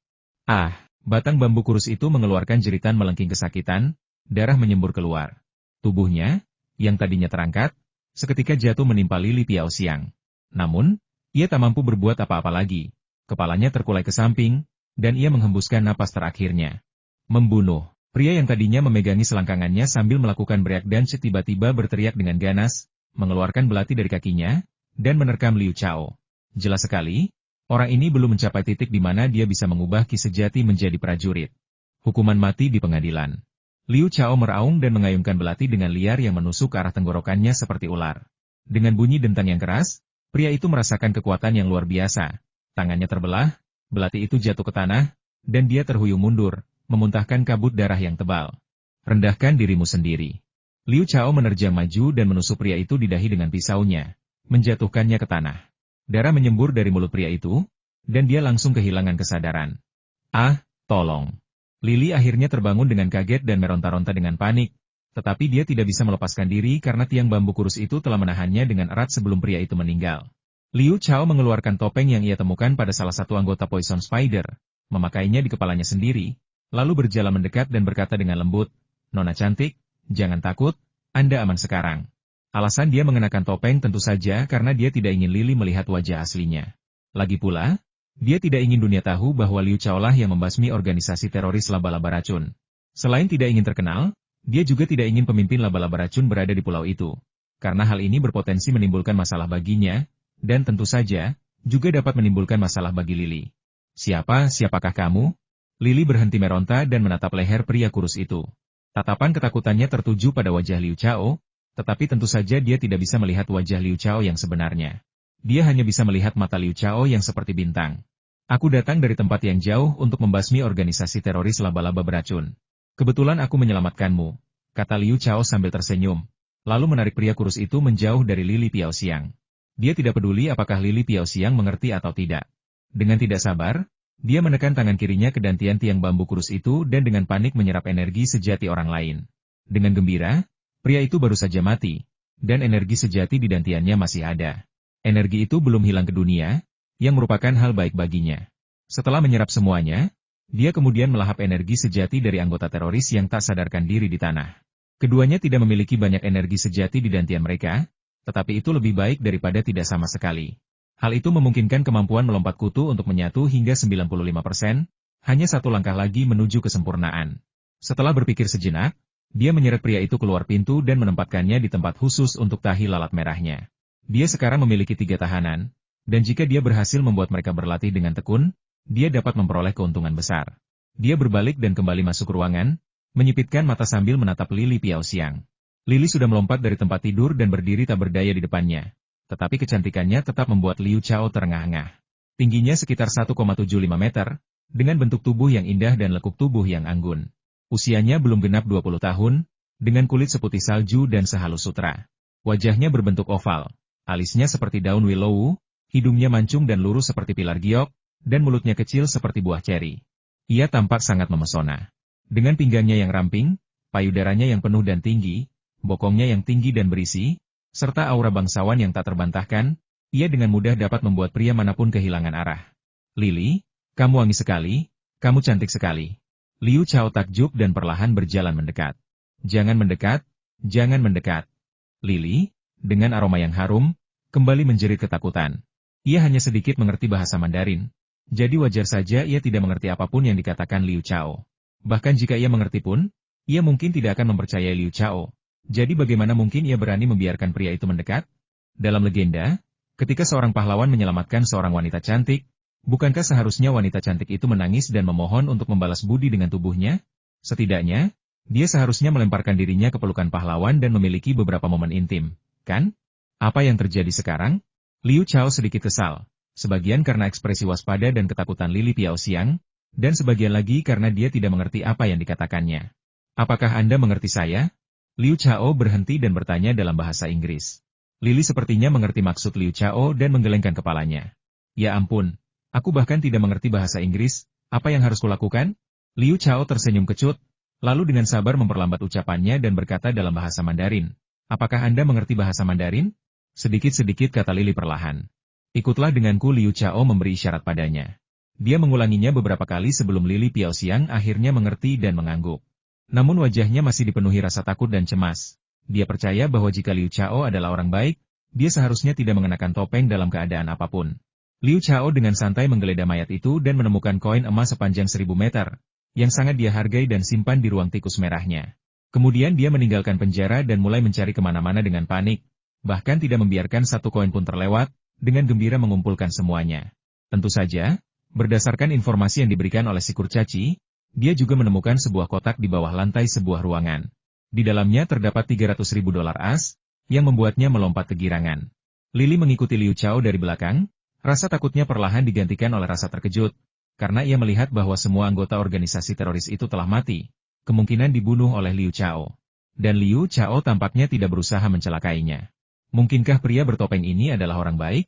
Ah, batang bambu kurus itu mengeluarkan jeritan melengking kesakitan, darah menyembur keluar. Tubuhnya, yang tadinya terangkat, seketika jatuh menimpa Lily Piao Xiang. Namun, ia tak mampu berbuat apa-apa lagi. Kepalanya terkulai ke samping, dan ia menghembuskan napas terakhirnya. Membunuh. Pria yang tadinya memegangi selangkangannya sambil melakukan break dance tiba-tiba berteriak dengan ganas, mengeluarkan belati dari kakinya, dan menerkam Liu Chao. Jelas sekali, orang ini belum mencapai titik di mana dia bisa mengubah Ki sejati menjadi prajurit. Hukuman mati di pengadilan. Liu Chao meraung dan mengayunkan belati dengan liar yang menusuk ke arah tenggorokannya seperti ular. Dengan bunyi dentang yang keras, pria itu merasakan kekuatan yang luar biasa. Tangannya terbelah, belati itu jatuh ke tanah, dan dia terhuyung mundur, memuntahkan kabut darah yang tebal. Rendahkan dirimu sendiri. Liu Chao menerjang maju dan menusuk pria itu di dahi dengan pisaunya, menjatuhkannya ke tanah. Darah menyembur dari mulut pria itu, dan dia langsung kehilangan kesadaran. Ah, tolong. Lili akhirnya terbangun dengan kaget dan meronta-ronta dengan panik, tetapi dia tidak bisa melepaskan diri karena tiang bambu kurus itu telah menahannya dengan erat sebelum pria itu meninggal. Liu Chao mengeluarkan topeng yang ia temukan pada salah satu anggota Poison Spider, memakainya di kepalanya sendiri, lalu berjalan mendekat dan berkata dengan lembut, "Nona cantik, jangan takut, Anda aman sekarang." Alasan dia mengenakan topeng tentu saja karena dia tidak ingin Lili melihat wajah aslinya. Lagi pula, dia tidak ingin dunia tahu bahwa Liu Chao lah yang membasmi organisasi teroris laba-laba racun. Selain tidak ingin terkenal, dia juga tidak ingin pemimpin laba-laba racun berada di pulau itu. Karena hal ini berpotensi menimbulkan masalah baginya, dan tentu saja, juga dapat menimbulkan masalah bagi Lili. Siapakah kamu? Lili berhenti meronta dan menatap leher pria kurus itu. Tatapan ketakutannya tertuju pada wajah Liu Chao, tetapi tentu saja dia tidak bisa melihat wajah Liu Chao yang sebenarnya. Dia hanya bisa melihat mata Liu Chao yang seperti bintang. Aku datang dari tempat yang jauh untuk membasmi organisasi teroris laba-laba beracun. Kebetulan aku menyelamatkanmu, kata Liu Chao sambil tersenyum, lalu menarik pria kurus itu menjauh dari Lili Piaoxiang. Dia tidak peduli apakah Lili Piaoxiang mengerti atau tidak. Dengan tidak sabar, dia menekan tangan kirinya ke dantian tiang bambu kurus itu dan dengan panik menyerap energi sejati orang lain. Dengan gembira, pria itu baru saja mati, dan energi sejati di dantiannya masih ada. Energi itu belum hilang ke dunia, yang merupakan hal baik baginya. Setelah menyerap semuanya, dia kemudian melahap energi sejati dari anggota teroris yang tak sadarkan diri di tanah. Keduanya tidak memiliki banyak energi sejati di dantian mereka, tetapi itu lebih baik daripada tidak sama sekali. Hal itu memungkinkan kemampuan melompat kutu untuk menyatu hingga 95%, hanya satu langkah lagi menuju kesempurnaan. Setelah berpikir sejenak, dia menyeret pria itu keluar pintu dan menempatkannya di tempat khusus untuk tahi lalat merahnya. Dia sekarang memiliki 3 tahanan, dan jika dia berhasil membuat mereka berlatih dengan tekun, dia dapat memperoleh keuntungan besar. Dia berbalik dan kembali masuk ruangan, menyipitkan mata sambil menatap Lili Piaoxiang. Lili sudah melompat dari tempat tidur dan berdiri tak berdaya di depannya. Tetapi kecantikannya tetap membuat Liu Chao terengah-engah. Tingginya sekitar 1,75 meter, dengan bentuk tubuh yang indah dan lekuk tubuh yang anggun. Usianya belum genap 20 tahun, dengan kulit seputih salju dan sehalus sutra. Wajahnya berbentuk oval, alisnya seperti daun willow, hidungnya mancung dan lurus seperti pilar giok, dan mulutnya kecil seperti buah ceri. Ia tampak sangat memesona. Dengan pinggangnya yang ramping, payudaranya yang penuh dan tinggi, bokongnya yang tinggi dan berisi, serta aura bangsawan yang tak terbantahkan, ia dengan mudah dapat membuat pria manapun kehilangan arah. Lili, kamu wangi sekali, kamu cantik sekali. Liu Chao takjub dan perlahan berjalan mendekat. Jangan mendekat, jangan mendekat. Lili, dengan aroma yang harum, kembali menjerit ketakutan. Ia hanya sedikit mengerti bahasa Mandarin, jadi wajar saja ia tidak mengerti apapun yang dikatakan Liu Chao. Bahkan jika ia mengerti pun, ia mungkin tidak akan mempercayai Liu Chao. Jadi bagaimana mungkin ia berani membiarkan pria itu mendekat? Dalam legenda, ketika seorang pahlawan menyelamatkan seorang wanita cantik, bukankah seharusnya wanita cantik itu menangis dan memohon untuk membalas budi dengan tubuhnya? Setidaknya, dia seharusnya melemparkan dirinya ke pelukan pahlawan dan memiliki beberapa momen intim, kan? Apa yang terjadi sekarang? Liu Chao sedikit kesal, sebagian karena ekspresi waspada dan ketakutan Lili Piaoxiang, dan sebagian lagi karena dia tidak mengerti apa yang dikatakannya. Apakah Anda mengerti saya? Liu Chao berhenti dan bertanya dalam bahasa Inggris. Lili sepertinya mengerti maksud Liu Chao dan menggelengkan kepalanya. Ya ampun, aku bahkan tidak mengerti bahasa Inggris, apa yang harus kulakukan? Liu Chao tersenyum kecut, lalu dengan sabar memperlambat ucapannya dan berkata dalam bahasa Mandarin. Apakah Anda mengerti bahasa Mandarin? Sedikit-sedikit kata Lili perlahan. Ikutlah denganku. Liu Chao memberi isyarat padanya. Dia mengulanginya beberapa kali sebelum Lili Piaoxiang akhirnya mengerti dan mengangguk. Namun wajahnya masih dipenuhi rasa takut dan cemas. Dia percaya bahwa jika Liu Chao adalah orang baik, dia seharusnya tidak mengenakan topeng dalam keadaan apapun. Liu Chao dengan santai menggeledah mayat itu dan menemukan koin emas sepanjang 1000 meter, yang sangat dia hargai dan simpan di ruang tikus merahnya. Kemudian dia meninggalkan penjara dan mulai mencari kemana-mana dengan panik, bahkan tidak membiarkan satu koin pun terlewat, dengan gembira mengumpulkan semuanya. Tentu saja, berdasarkan informasi yang diberikan oleh si kurcaci, dia juga menemukan sebuah kotak di bawah lantai sebuah ruangan. Di dalamnya terdapat 300.000 dolar as, yang membuatnya melompat kegirangan. Lily mengikuti Liu Chao dari belakang, rasa takutnya perlahan digantikan oleh rasa terkejut, karena ia melihat bahwa semua anggota organisasi teroris itu telah mati, kemungkinan dibunuh oleh Liu Chao. Dan Liu Chao tampaknya tidak berusaha mencelakainya. Mungkinkah pria bertopeng ini adalah orang baik?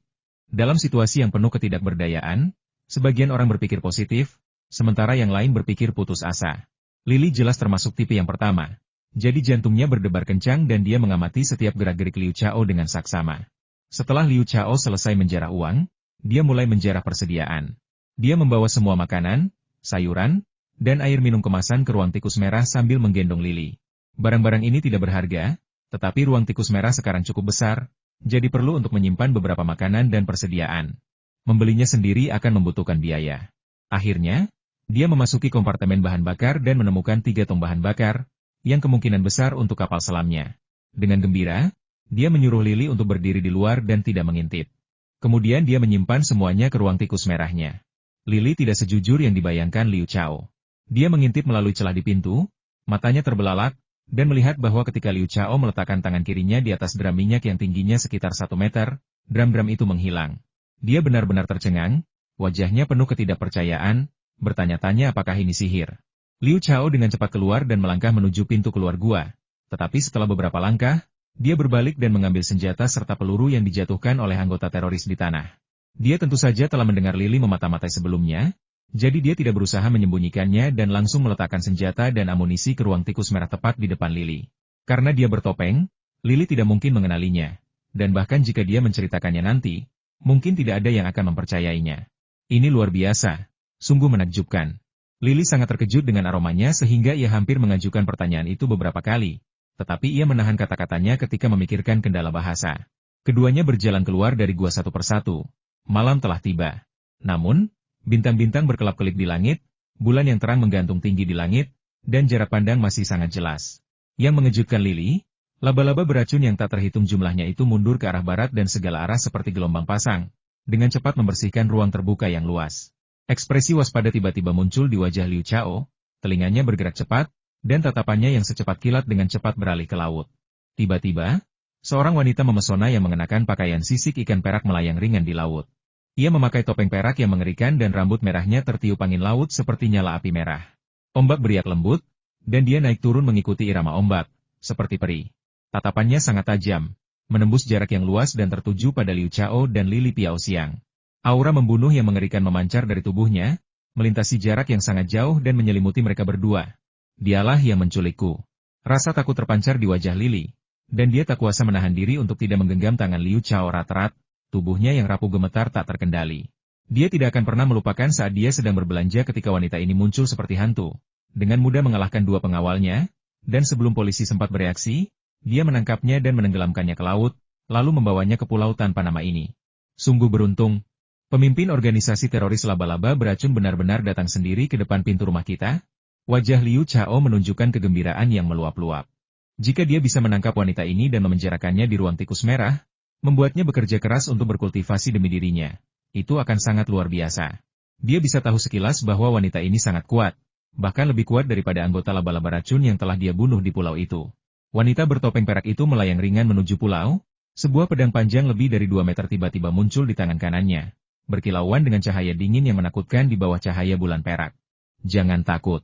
Dalam situasi yang penuh ketidakberdayaan, sebagian orang berpikir positif, sementara yang lain berpikir putus asa. Lily jelas termasuk tipe yang pertama. Jadi jantungnya berdebar kencang dan dia mengamati setiap gerak-gerik Liu Chao dengan saksama. Setelah Liu Chao selesai menjarah uang, dia mulai menjarah persediaan. Dia membawa semua makanan, sayuran, dan air minum kemasan ke ruang tikus merah sambil menggendong Lily. Barang-barang ini tidak berharga, tetapi ruang tikus merah sekarang cukup besar, jadi perlu untuk menyimpan beberapa makanan dan persediaan. Membelinya sendiri akan membutuhkan biaya. Akhirnya, dia memasuki kompartemen bahan bakar dan menemukan 3 tong bahan bakar, yang kemungkinan besar untuk kapal selamnya. Dengan gembira, dia menyuruh Lily untuk berdiri di luar dan tidak mengintip. Kemudian dia menyimpan semuanya ke ruang tikus merahnya. Lily tidak sejujur yang dibayangkan Liu Chao. Dia mengintip melalui celah di pintu, matanya terbelalak, dan melihat bahwa ketika Liu Chao meletakkan tangan kirinya di atas drum minyak yang tingginya sekitar 1 meter, drum-drum itu menghilang. Dia benar-benar tercengang, wajahnya penuh ketidakpercayaan, bertanya-tanya apakah ini sihir. Liu Chao dengan cepat keluar dan melangkah menuju pintu keluar gua. Tetapi setelah beberapa langkah, dia berbalik dan mengambil senjata serta peluru yang dijatuhkan oleh anggota teroris di tanah. Dia tentu saja telah mendengar Lily memata-matai sebelumnya, jadi dia tidak berusaha menyembunyikannya dan langsung meletakkan senjata dan amunisi ke ruang tikus merah tepat di depan Lily. Karena dia bertopeng, Lily tidak mungkin mengenalinya, dan bahkan jika dia menceritakannya nanti, mungkin tidak ada yang akan mempercayainya. Ini luar biasa, sungguh menakjubkan. Lily sangat terkejut dengan aromanya sehingga ia hampir mengajukan pertanyaan itu beberapa kali. Tetapi ia menahan kata-katanya ketika memikirkan kendala bahasa. Keduanya berjalan keluar dari gua satu persatu. Malam telah tiba. Namun, bintang-bintang berkelap-kelip di langit, bulan yang terang menggantung tinggi di langit, dan jarak pandang masih sangat jelas. Yang mengejutkan Lily, laba-laba beracun yang tak terhitung jumlahnya itu mundur ke arah barat dan segala arah seperti gelombang pasang, dengan cepat membersihkan ruang terbuka yang luas. Ekspresi waspada tiba-tiba muncul di wajah Liu Chao, telinganya bergerak cepat, dan tatapannya yang secepat kilat dengan cepat beralih ke laut. Tiba-tiba, seorang wanita memesona yang mengenakan pakaian sisik ikan perak melayang ringan di laut. Ia memakai topeng perak yang mengerikan dan rambut merahnya tertiup angin laut seperti nyala api merah. Ombak beriak lembut, dan dia naik turun mengikuti irama ombak, seperti peri. Tatapannya sangat tajam, menembus jarak yang luas dan tertuju pada Liu Chao dan Lily Piao Xiang. Aura membunuh yang mengerikan memancar dari tubuhnya, melintasi jarak yang sangat jauh dan menyelimuti mereka berdua. Dialah yang menculikku. Rasa takut terpancar di wajah Lily, dan dia tak kuasa menahan diri untuk tidak menggenggam tangan Liu Chao erat-erat, tubuhnya yang rapuh gemetar tak terkendali. Dia tidak akan pernah melupakan saat dia sedang berbelanja ketika wanita ini muncul seperti hantu, dengan mudah mengalahkan 2 pengawalnya, dan sebelum polisi sempat bereaksi, dia menangkapnya dan menenggelamkannya ke laut, lalu membawanya ke pulau tanpa nama ini. Sungguh beruntung. Pemimpin organisasi teroris laba-laba beracun benar-benar datang sendiri ke depan pintu rumah kita. Wajah Liu Chao menunjukkan kegembiraan yang meluap-luap. Jika dia bisa menangkap wanita ini dan memenjarakannya di ruang tikus merah, membuatnya bekerja keras untuk berkultivasi demi dirinya, itu akan sangat luar biasa. Dia bisa tahu sekilas bahwa wanita ini sangat kuat, bahkan lebih kuat daripada anggota laba-laba racun yang telah dia bunuh di pulau itu. Wanita bertopeng perak itu melayang ringan menuju pulau, sebuah pedang panjang lebih dari 2 meter tiba-tiba muncul di tangan kanannya, berkilauan dengan cahaya dingin yang menakutkan di bawah cahaya bulan perak. Jangan takut.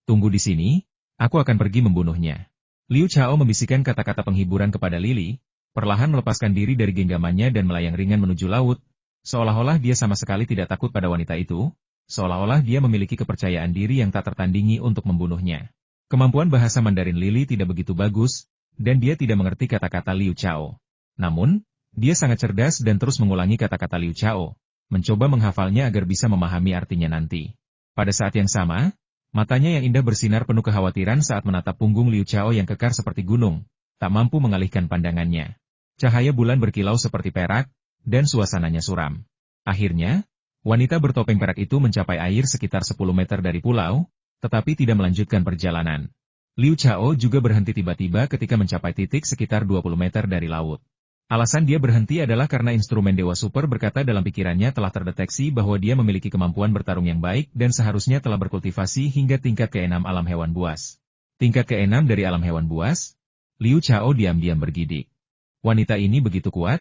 Tunggu di sini, aku akan pergi membunuhnya. Liu Chao membisikkan kata-kata penghiburan kepada Lily, perlahan melepaskan diri dari genggamannya dan melayang ringan menuju laut, seolah-olah dia sama sekali tidak takut pada wanita itu, seolah-olah dia memiliki kepercayaan diri yang tak tertandingi untuk membunuhnya. Kemampuan bahasa Mandarin Lily tidak begitu bagus, dan dia tidak mengerti kata-kata Liu Chao. Namun, dia sangat cerdas dan terus mengulangi kata-kata Liu Chao, mencoba menghafalnya agar bisa memahami artinya nanti. Pada saat yang sama, matanya yang indah bersinar penuh kekhawatiran saat menatap punggung Liu Chao yang kekar seperti gunung, tak mampu mengalihkan pandangannya. Cahaya bulan berkilau seperti perak, dan suasananya suram. Akhirnya, wanita bertopeng perak itu mencapai air sekitar 10 meter dari pulau, tetapi tidak melanjutkan perjalanan. Liu Chao juga berhenti tiba-tiba ketika mencapai titik sekitar 20 meter dari laut. Alasan dia berhenti adalah karena instrumen Dewa Super berkata dalam pikirannya telah terdeteksi bahwa dia memiliki kemampuan bertarung yang baik dan seharusnya telah berkultivasi hingga tingkat ke-6 alam hewan buas. Tingkat ke-6 dari alam hewan buas? Liu Chao diam-diam bergidik. Wanita ini begitu kuat?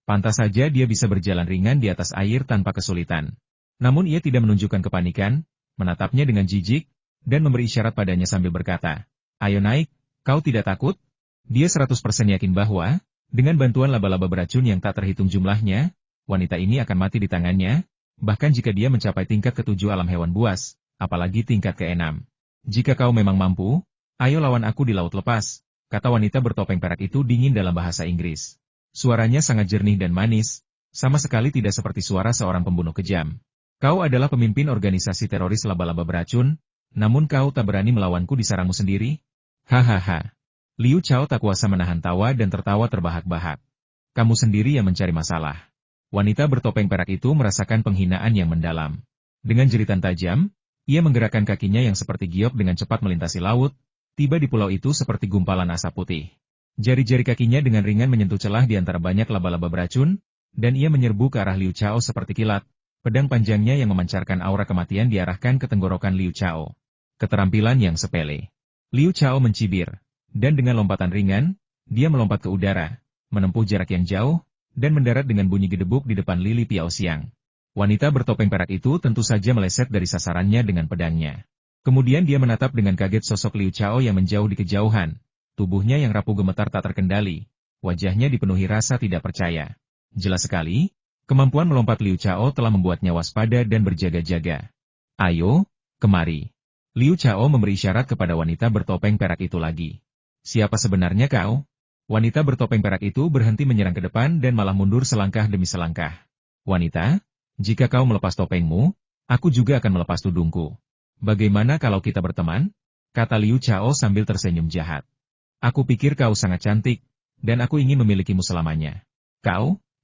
Pantas saja dia bisa berjalan ringan di atas air tanpa kesulitan. Namun ia tidak menunjukkan kepanikan, menatapnya dengan jijik, dan memberi isyarat padanya sambil berkata, "Ayo naik, kau tidak takut?" Dia 100% yakin bahwa, dengan bantuan laba-laba beracun yang tak terhitung jumlahnya, wanita ini akan mati di tangannya, bahkan jika dia mencapai tingkat ke-7 alam hewan buas, apalagi tingkat ke-6. "Jika kau memang mampu, ayo lawan aku di laut lepas," kata wanita bertopeng perak itu dingin dalam bahasa Inggris. Suaranya sangat jernih dan manis, sama sekali tidak seperti suara seorang pembunuh kejam. "Kau adalah pemimpin organisasi teroris laba-laba beracun, namun kau tak berani melawanku di sarangmu sendiri?" Hahaha. Liu Chao tak kuasa menahan tawa dan tertawa terbahak-bahak. "Kamu sendiri yang mencari masalah." Wanita bertopeng perak itu merasakan penghinaan yang mendalam. Dengan jeritan tajam, ia menggerakkan kakinya yang seperti giok dengan cepat melintasi laut, tiba di pulau itu seperti gumpalan asap putih. Jari-jari kakinya dengan ringan menyentuh celah di antara banyak laba-laba beracun, dan ia menyerbu ke arah Liu Chao seperti kilat. Pedang panjangnya yang memancarkan aura kematian diarahkan ke tenggorokan Liu Chao. Keterampilan yang sepele. Liu Chao mencibir, dan dengan lompatan ringan, dia melompat ke udara, menempuh jarak yang jauh, dan mendarat dengan bunyi gedebuk di depan Lili Piao Xiang. Wanita bertopeng perak itu tentu saja meleset dari sasarannya dengan pedangnya. Kemudian dia menatap dengan kaget sosok Liu Chao yang menjauh di kejauhan. Tubuhnya yang rapuh gemetar tak terkendali. Wajahnya dipenuhi rasa tidak percaya. Jelas sekali, kemampuan melompat Liu Chao telah membuatnya waspada dan berjaga-jaga. "Ayo, kemari." Liu Chao memberi isyarat kepada wanita bertopeng perak itu lagi. "Siapa sebenarnya kau?" Wanita bertopeng perak itu berhenti menyerang ke depan dan malah mundur selangkah demi selangkah. "Wanita, jika kau melepas topengmu, aku juga akan melepas tudungku. Bagaimana kalau kita berteman?" kata Liu Chao sambil tersenyum jahat. "Aku pikir kau sangat cantik, dan aku ingin memilikimu selamanya.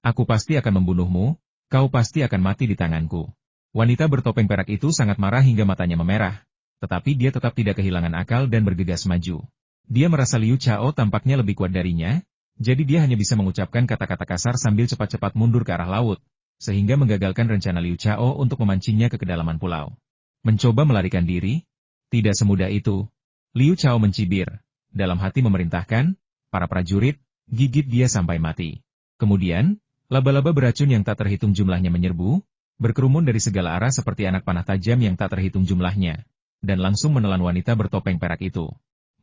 Aku pasti akan membunuhmu, kau pasti akan mati di tanganku." Wanita bertopeng perak itu sangat marah hingga matanya memerah, tetapi dia tetap tidak kehilangan akal dan bergegas maju. Dia merasa Liu Chao tampaknya lebih kuat darinya, jadi dia hanya bisa mengucapkan kata-kata kasar sambil cepat-cepat mundur ke arah laut, sehingga menggagalkan rencana Liu Chao untuk memancingnya ke kedalaman pulau. Mencoba melarikan diri? Tidak semudah itu. Liu Chao mencibir. Dalam hati memerintahkan, "Para prajurit, gigit dia sampai mati." Kemudian, laba-laba beracun yang tak terhitung jumlahnya menyerbu, berkerumun dari segala arah seperti anak panah tajam yang tak terhitung jumlahnya, dan langsung menelan wanita bertopeng perak itu.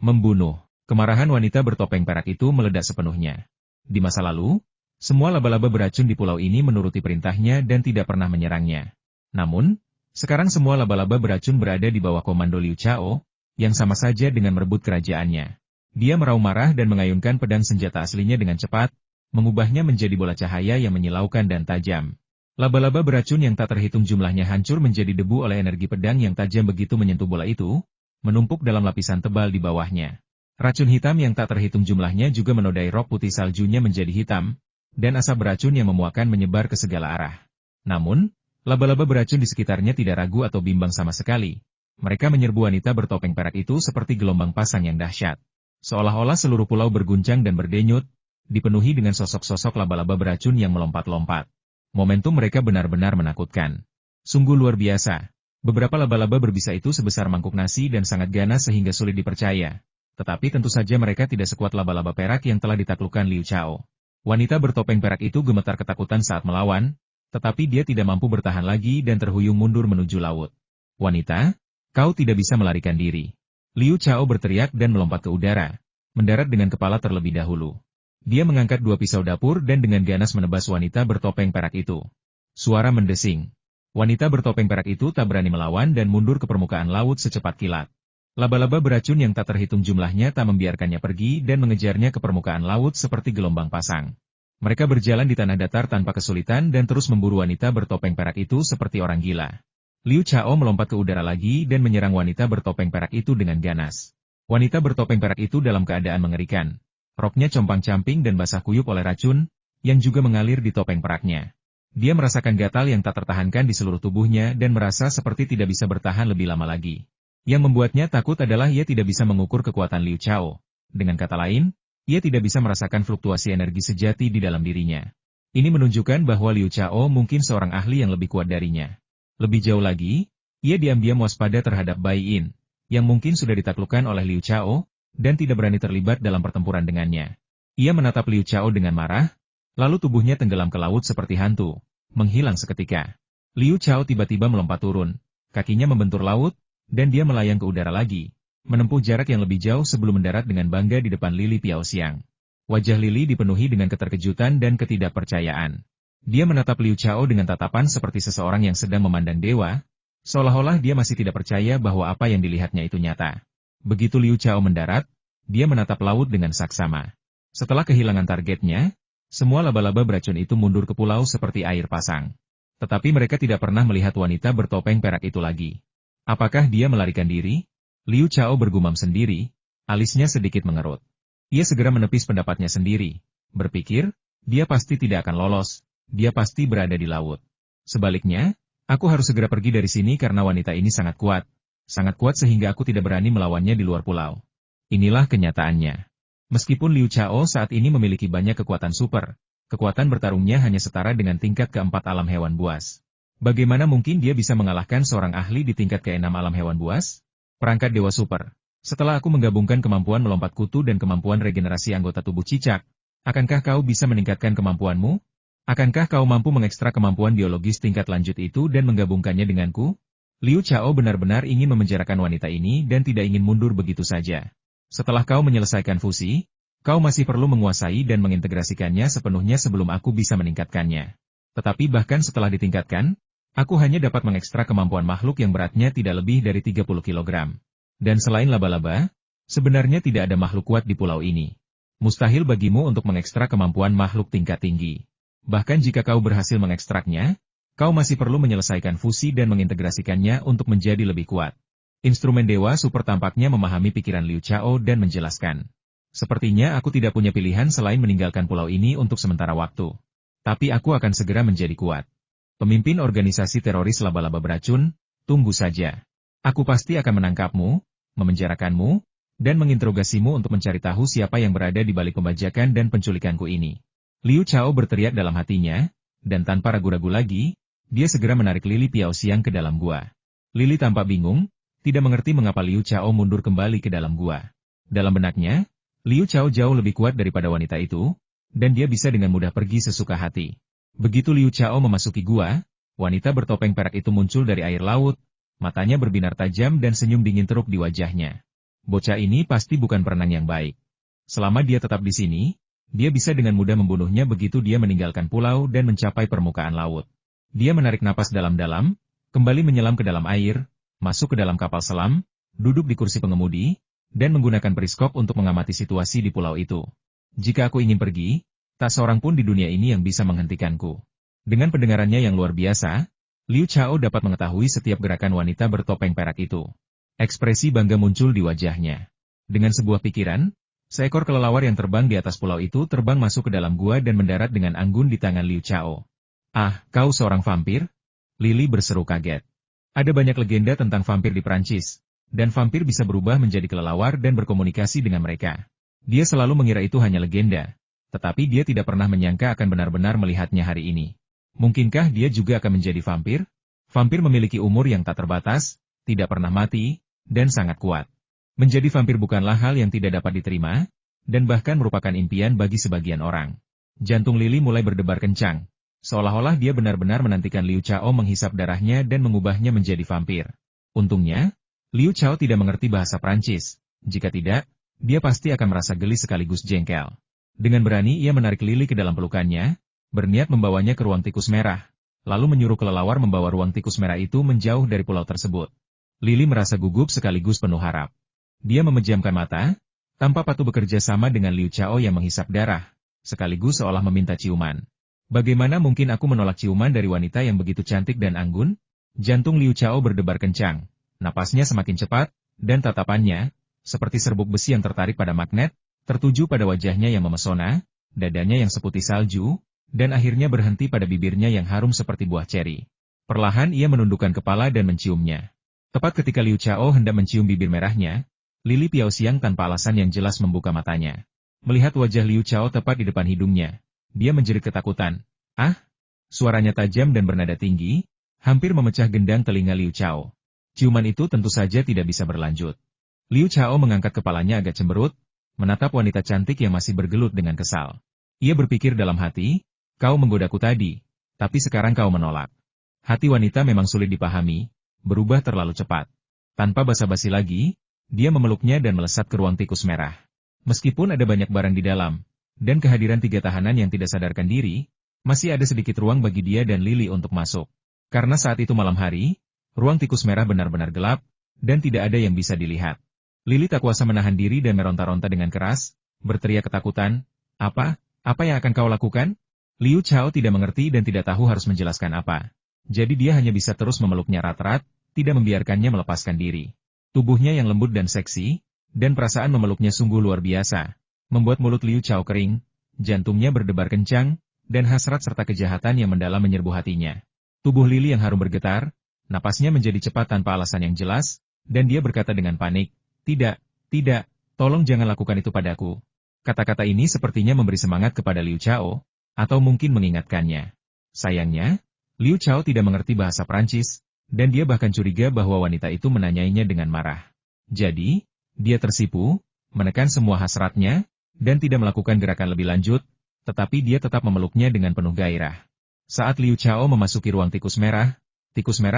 Membunuh. Kemarahan wanita bertopeng perak itu meledak sepenuhnya. Di masa lalu, semua laba-laba beracun di pulau ini menuruti perintahnya dan tidak pernah menyerangnya. Namun, sekarang semua laba-laba beracun berada di bawah komando Liu Chao, yang sama saja dengan merebut kerajaannya. Dia meraung marah dan mengayunkan pedang senjata aslinya dengan cepat, mengubahnya menjadi bola cahaya yang menyilaukan dan tajam. Laba-laba beracun yang tak terhitung jumlahnya hancur menjadi debu oleh energi pedang yang tajam begitu menyentuh bola itu, menumpuk dalam lapisan tebal di bawahnya. Racun hitam yang tak terhitung jumlahnya juga menodai rok putih saljunya menjadi hitam, dan asap beracun yang memuakan menyebar ke segala arah. Namun, laba-laba beracun di sekitarnya tidak ragu atau bimbang sama sekali. Mereka menyerbu wanita bertopeng perak itu seperti gelombang pasang yang dahsyat. Seolah-olah seluruh pulau berguncang dan berdenyut, dipenuhi dengan sosok-sosok laba-laba beracun yang melompat-lompat. Momentum mereka benar-benar menakutkan. Sungguh luar biasa. Beberapa laba-laba berbisa itu sebesar mangkuk nasi dan sangat ganas sehingga sulit dipercaya. Tetapi tentu saja mereka tidak sekuat laba-laba perak yang telah ditaklukkan Liu Chao. Wanita bertopeng perak itu gemetar ketakutan saat melawan, tetapi dia tidak mampu bertahan lagi dan terhuyung mundur menuju laut. "Wanita, kau tidak bisa melarikan diri." Liu Chao berteriak dan melompat ke udara, mendarat dengan kepala terlebih dahulu. Dia mengangkat 2 pisau dapur dan dengan ganas menebas wanita bertopeng perak itu. Suara mendesing. Wanita bertopeng perak itu tak berani melawan dan mundur ke permukaan laut secepat kilat. Laba-laba beracun yang tak terhitung jumlahnya tak membiarkannya pergi dan mengejarnya ke permukaan laut seperti gelombang pasang. Mereka berjalan di tanah datar tanpa kesulitan dan terus memburu wanita bertopeng perak itu seperti orang gila. Liu Chao melompat ke udara lagi dan menyerang wanita bertopeng perak itu dengan ganas. Wanita bertopeng perak itu dalam keadaan mengerikan. Roknya compang-camping dan basah kuyup oleh racun, yang juga mengalir di topeng peraknya. Dia merasakan gatal yang tak tertahankan di seluruh tubuhnya dan merasa seperti tidak bisa bertahan lebih lama lagi. Yang membuatnya takut adalah ia tidak bisa mengukur kekuatan Liu Chao. Dengan kata lain, ia tidak bisa merasakan fluktuasi energi sejati di dalam dirinya. Ini menunjukkan bahwa Liu Chao mungkin seorang ahli yang lebih kuat darinya. Lebih jauh lagi, ia diam-diam waspada terhadap Bai Yin, yang mungkin sudah ditaklukkan oleh Liu Chao, dan tidak berani terlibat dalam pertempuran dengannya. Ia menatap Liu Chao dengan marah, lalu tubuhnya tenggelam ke laut seperti hantu, menghilang seketika. Liu Chao tiba-tiba melompat turun, kakinya membentur laut, dan dia melayang ke udara lagi, menempuh jarak yang lebih jauh sebelum mendarat dengan bangga di depan Lili Piaoxiang. Wajah Lili dipenuhi dengan keterkejutan dan ketidakpercayaan. Dia menatap Liu Chao dengan tatapan seperti seseorang yang sedang memandang dewa, seolah-olah dia masih tidak percaya bahwa apa yang dilihatnya itu nyata. Begitu Liu Chao mendarat, dia menatap laut dengan saksama. Setelah kehilangan targetnya, semua laba-laba beracun itu mundur ke pulau seperti air pasang. Tetapi mereka tidak pernah melihat wanita bertopeng perak itu lagi. Apakah dia melarikan diri? Liu Chao bergumam sendiri, alisnya sedikit mengerut. Ia segera menepis pendapatnya sendiri. Berpikir, dia pasti tidak akan lolos, dia pasti berada di laut. Sebaliknya, aku harus segera pergi dari sini karena wanita ini sangat kuat sehingga aku tidak berani melawannya di luar pulau. Inilah kenyataannya. Meskipun Liu Chao saat ini memiliki banyak kekuatan super, kekuatan bertarungnya hanya setara dengan tingkat keempat alam hewan buas. Bagaimana mungkin dia bisa mengalahkan seorang ahli di tingkat keenam alam hewan buas? Perangkat Dewa Super. Setelah aku menggabungkan kemampuan melompat kutu dan kemampuan regenerasi anggota tubuh cicak, akankah kau bisa meningkatkan kemampuanmu? Akankah kau mampu mengekstrak kemampuan biologis tingkat lanjut itu dan menggabungkannya denganku? Liu Chao benar-benar ingin memenjarakan wanita ini dan tidak ingin mundur begitu saja. Setelah kau menyelesaikan fusi, kau masih perlu menguasai dan mengintegrasikannya sepenuhnya sebelum aku bisa meningkatkannya. Tetapi bahkan setelah ditingkatkan, aku hanya dapat mengekstrak kemampuan makhluk yang beratnya tidak lebih dari 30 kg. Dan selain laba-laba, sebenarnya tidak ada makhluk kuat di pulau ini. Mustahil bagimu untuk mengekstrak kemampuan makhluk tingkat tinggi. Bahkan jika kau berhasil mengekstraknya, kau masih perlu menyelesaikan fusi dan mengintegrasikannya untuk menjadi lebih kuat. Instrumen Dewa Super tampaknya memahami pikiran Liu Chao dan menjelaskan. Sepertinya aku tidak punya pilihan selain meninggalkan pulau ini untuk sementara waktu. Tapi aku akan segera menjadi kuat. Pemimpin organisasi teroris laba-laba beracun, tunggu saja. Aku pasti akan menangkapmu, memenjarakanmu, dan menginterogasimu untuk mencari tahu siapa yang berada di balik pembajakan dan penculikanku ini. Liu Chao berteriak dalam hatinya, dan tanpa ragu-ragu lagi, dia segera menarik Lili Piaoxiang ke dalam gua. Lili tampak bingung, tidak mengerti mengapa Liu Chao mundur kembali ke dalam gua. Dalam benaknya, Liu Chao jauh lebih kuat daripada wanita itu, dan dia bisa dengan mudah pergi sesuka hati. Begitu Liu Chao memasuki gua, wanita bertopeng perak itu muncul dari air laut, matanya berbinar tajam dan senyum dingin teruk di wajahnya. Bocah ini pasti bukan perenang yang baik. Selama dia tetap di sini, dia bisa dengan mudah membunuhnya begitu dia meninggalkan pulau dan mencapai permukaan laut. Dia menarik napas dalam-dalam, kembali menyelam ke dalam air, masuk ke dalam kapal selam, duduk di kursi pengemudi, dan menggunakan periskop untuk mengamati situasi di pulau itu. Jika aku ingin pergi, tak seorang pun di dunia ini yang bisa menghentikanku. Dengan pendengarannya yang luar biasa, Liu Chao dapat mengetahui setiap gerakan wanita bertopeng perak itu. Ekspresi bangga muncul di wajahnya. Dengan sebuah pikiran, seekor kelelawar yang terbang di atas pulau itu terbang masuk ke dalam gua dan mendarat dengan anggun di tangan Liu Chao. Ah, kau seorang vampir? Lili berseru kaget. Ada banyak legenda tentang vampir di Prancis, dan vampir bisa berubah menjadi kelelawar dan berkomunikasi dengan mereka. Dia selalu mengira itu hanya legenda, tetapi dia tidak pernah menyangka akan benar-benar melihatnya hari ini. Mungkinkah dia juga akan menjadi vampir? Vampir memiliki umur yang tak terbatas, tidak pernah mati, dan sangat kuat. Menjadi vampir bukanlah hal yang tidak dapat diterima, dan bahkan merupakan impian bagi sebagian orang. Jantung Lili mulai berdebar kencang. Seolah-olah dia benar-benar menantikan Liu Chao menghisap darahnya dan mengubahnya menjadi vampir. Untungnya, Liu Chao tidak mengerti bahasa Prancis. Jika tidak, dia pasti akan merasa geli sekaligus jengkel. Dengan berani ia menarik Lili ke dalam pelukannya, berniat membawanya ke ruang tikus merah, lalu menyuruh kelelawar membawa ruang tikus merah itu menjauh dari pulau tersebut. Lili merasa gugup sekaligus penuh harap. Dia memejamkan mata, tanpa patuh bekerja sama dengan Liu Chao yang menghisap darah, sekaligus seolah meminta ciuman. Bagaimana mungkin aku menolak ciuman dari wanita yang begitu cantik dan anggun? Jantung Liu Chao berdebar kencang, napasnya semakin cepat, dan tatapannya, seperti serbuk besi yang tertarik pada magnet, tertuju pada wajahnya yang memesona, dadanya yang seputih salju, dan akhirnya berhenti pada bibirnya yang harum seperti buah ceri. Perlahan ia menundukkan kepala dan menciumnya. Tepat ketika Liu Chao hendak mencium bibir merahnya, Lili Piaoxiang tanpa alasan yang jelas membuka matanya. Melihat wajah Liu Chao tepat di depan hidungnya, dia menjerit ketakutan. "Ah!" Suaranya tajam dan bernada tinggi, hampir memecah gendang telinga Liu Chao. Ciuman itu tentu saja tidak bisa berlanjut. Liu Chao mengangkat kepalanya agak cemberut, menatap wanita cantik yang masih bergelut dengan kesal. Ia berpikir dalam hati, "Kau menggodaku tadi, tapi sekarang kau menolak." Hati wanita memang sulit dipahami, berubah terlalu cepat. Tanpa basa-basi lagi, dia memeluknya dan melesat ke ruang tikus merah. Meskipun ada banyak barang di dalam, dan kehadiran 3 tahanan yang tidak sadarkan diri, masih ada sedikit ruang bagi dia dan Lili untuk masuk. Karena saat itu malam hari, ruang tikus merah benar-benar gelap, dan tidak ada yang bisa dilihat. Lili tak kuasa menahan diri dan meronta-ronta dengan keras, berteriak ketakutan. Apa? Apa yang akan kau lakukan?" Liu Chao tidak mengerti dan tidak tahu harus menjelaskan apa. Jadi dia hanya bisa terus memeluknya erat-erat, tidak membiarkannya melepaskan diri. Tubuhnya yang lembut dan seksi, dan perasaan memeluknya sungguh luar biasa, membuat mulut Liu Chao kering, jantungnya berdebar kencang, dan hasrat serta kejahatan yang mendalam menyerbu hatinya. Tubuh Lili yang harum bergetar, napasnya menjadi cepat tanpa alasan yang jelas, dan dia berkata dengan panik, "Tidak, tidak, tolong jangan lakukan itu padaku." Kata-kata ini sepertinya memberi semangat kepada Liu Chao, atau mungkin mengingatkannya. Sayangnya, Liu Chao tidak mengerti bahasa Prancis, dan dia bahkan curiga bahwa wanita itu menanyainya dengan marah. Jadi, dia tersipu, menekan semua hasratnya, dan tidak melakukan gerakan lebih lanjut, tetapi dia tetap memeluknya dengan penuh gairah. Saat Liu Chao memasuki ruang tikus merah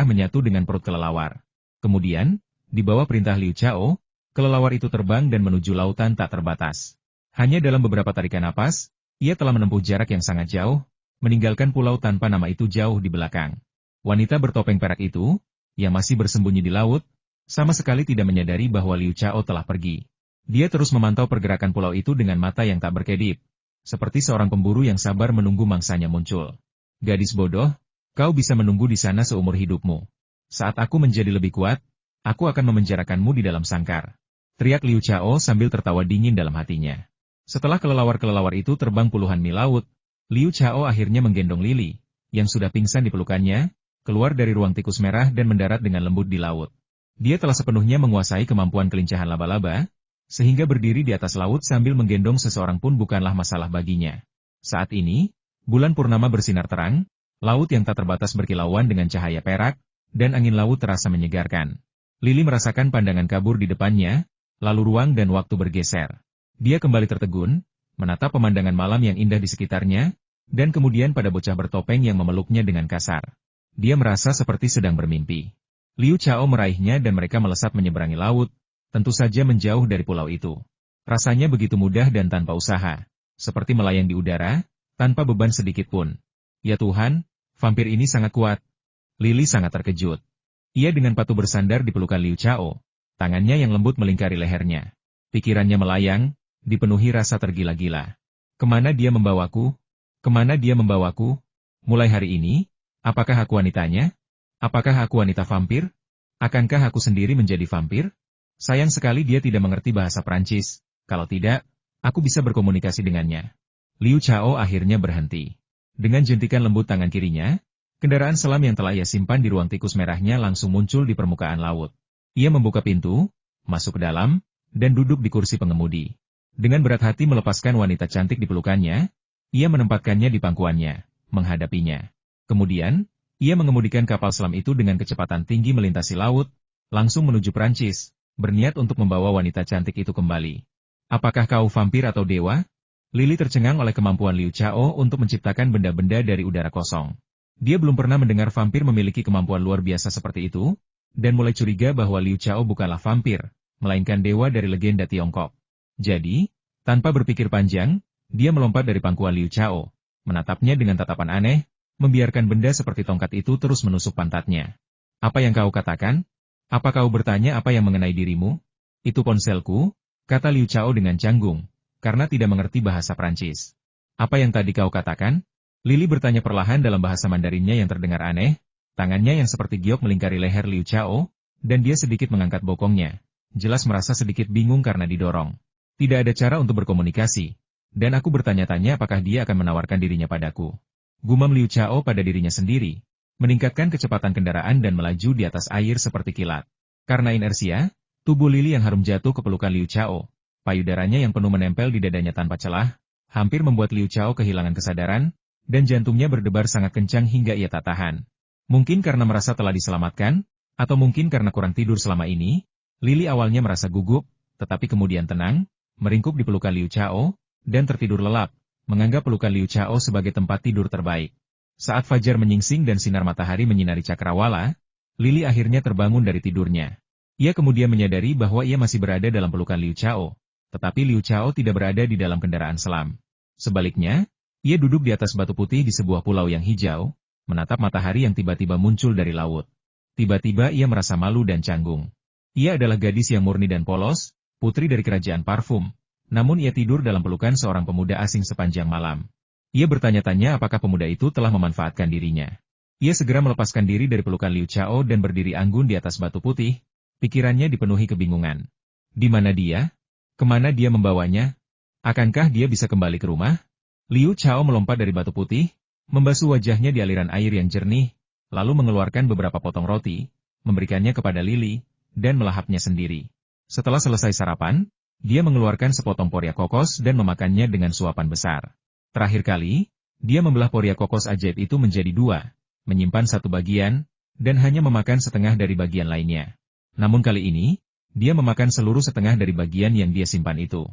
menyatu dengan perut kelelawar. Kemudian, di bawah perintah Liu Chao, kelelawar itu terbang dan menuju lautan tak terbatas. Hanya dalam beberapa tarikan napas, ia telah menempuh jarak yang sangat jauh, meninggalkan pulau tanpa nama itu jauh di belakang. Wanita bertopeng perak itu, yang masih bersembunyi di laut, sama sekali tidak menyadari bahwa Liu Chao telah pergi. Dia terus memantau pergerakan pulau itu dengan mata yang tak berkedip, seperti seorang pemburu yang sabar menunggu mangsanya muncul. "Gadis bodoh, kau bisa menunggu di sana seumur hidupmu. Saat aku menjadi lebih kuat, aku akan memenjarakanmu di dalam sangkar." Teriak Liu Chao sambil tertawa dingin dalam hatinya. Setelah kelelawar-kelelawar itu terbang puluhan mil laut, Liu Chao akhirnya menggendong Lili, yang sudah pingsan di pelukannya, keluar dari ruang tikus merah dan mendarat dengan lembut di laut. Dia telah sepenuhnya menguasai kemampuan kelincahan laba-laba, sehingga berdiri di atas laut sambil menggendong seseorang pun bukanlah masalah baginya. Saat ini, bulan purnama bersinar terang, laut yang tak terbatas berkilauan dengan cahaya perak, dan angin laut terasa menyegarkan. Lili merasakan pandangan kabur di depannya, lalu ruang dan waktu bergeser. Dia kembali tertegun, menatap pemandangan malam yang indah di sekitarnya, dan kemudian pada bocah bertopeng yang memeluknya dengan kasar. Dia merasa seperti sedang bermimpi. Liu Chao meraihnya dan mereka melesat menyeberangi laut, tentu saja menjauh dari pulau itu. Rasanya begitu mudah dan tanpa usaha, seperti melayang di udara, tanpa beban sedikit pun. Ya Tuhan, vampir ini sangat kuat. Lili sangat terkejut. Ia dengan patuh bersandar di pelukan Liu Chao, tangannya yang lembut melingkari lehernya. Pikirannya melayang, dipenuhi rasa tergila-gila. Kemana dia membawaku? Kemana dia membawaku? Mulai hari ini, apakah aku wanitanya? Apakah aku wanita vampir? Akankah aku sendiri menjadi vampir? Sayang sekali dia tidak mengerti bahasa Prancis, kalau tidak, aku bisa berkomunikasi dengannya. Liu Chao akhirnya berhenti. Dengan jentikan lembut tangan kirinya, kendaraan selam yang telah ia simpan di ruang tikus merahnya langsung muncul di permukaan laut. Ia membuka pintu, masuk ke dalam, dan duduk di kursi pengemudi. Dengan berat hati melepaskan wanita cantik di pelukannya, ia menempatkannya di pangkuannya, menghadapinya. Kemudian, ia mengemudikan kapal selam itu dengan kecepatan tinggi melintasi laut, langsung menuju Prancis, berniat untuk membawa wanita cantik itu kembali. Apakah kau vampir atau dewa? Lili tercengang oleh kemampuan Liu Chao untuk menciptakan benda-benda dari udara kosong. Dia belum pernah mendengar vampir memiliki kemampuan luar biasa seperti itu, dan mulai curiga bahwa Liu Chao bukanlah vampir, melainkan dewa dari legenda Tiongkok. Jadi, tanpa berpikir panjang, dia melompat dari pangkuan Liu Chao, menatapnya dengan tatapan aneh, membiarkan benda seperti tongkat itu terus menusuk pantatnya. Apa yang kau katakan? Apa kau bertanya apa yang mengenai dirimu? Itu ponselku, kata Liu Chao dengan canggung, karena tidak mengerti bahasa Prancis. Apa yang tadi kau katakan? Lili bertanya perlahan dalam bahasa Mandarinnya yang terdengar aneh, tangannya yang seperti giok melingkari leher Liu Chao, dan dia sedikit mengangkat bokongnya, jelas merasa sedikit bingung karena didorong. Tidak ada cara untuk berkomunikasi. dan aku bertanya-tanya apakah dia akan menawarkan dirinya padaku. Gumam Liu Chao pada dirinya sendiri, meningkatkan kecepatan kendaraan dan melaju di atas air seperti kilat. Karena inersia, tubuh Lili yang harum jatuh ke pelukan Liu Chao. Payudaranya yang penuh menempel di dadanya tanpa celah, hampir membuat Liu Chao kehilangan kesadaran, dan jantungnya berdebar sangat kencang hingga ia tak tahan. Mungkin karena merasa telah diselamatkan, atau mungkin karena kurang tidur selama ini, Lili awalnya merasa gugup, tetapi kemudian tenang, meringkuk di pelukan Liu Chao, dan tertidur lelap, menganggap pelukan Liu Chao sebagai tempat tidur terbaik. Saat fajar menyingsing dan sinar matahari menyinari cakrawala, Lili akhirnya terbangun dari tidurnya. Ia kemudian menyadari bahwa ia masih berada dalam pelukan Liu Chao, tetapi Liu Chao tidak berada di dalam kendaraan selam. Sebaliknya, ia duduk di atas batu putih di sebuah pulau yang hijau, menatap matahari yang tiba-tiba muncul dari laut. Tiba-tiba ia merasa malu dan canggung. Ia adalah gadis yang murni dan polos, putri dari kerajaan parfum, namun ia tidur dalam pelukan seorang pemuda asing sepanjang malam. Ia bertanya-tanya apakah pemuda itu telah memanfaatkan dirinya. Ia segera melepaskan diri dari pelukan Liu Chao dan berdiri anggun di atas batu putih, pikirannya dipenuhi kebingungan. Di mana dia? Kemana dia membawanya? Akankah dia bisa kembali ke rumah? Liu Chao melompat dari batu putih, membasuh wajahnya di aliran air yang jernih, lalu mengeluarkan beberapa potong roti, memberikannya kepada Lili, dan melahapnya sendiri. Setelah selesai sarapan, dia mengeluarkan sepotong poria kokos dan memakannya dengan suapan besar. Terakhir kali, dia membelah poria kokos ajaib itu menjadi dua, menyimpan satu bagian, dan hanya memakan setengah dari bagian lainnya. Namun kali ini, dia memakan seluruh setengah dari bagian yang dia simpan itu.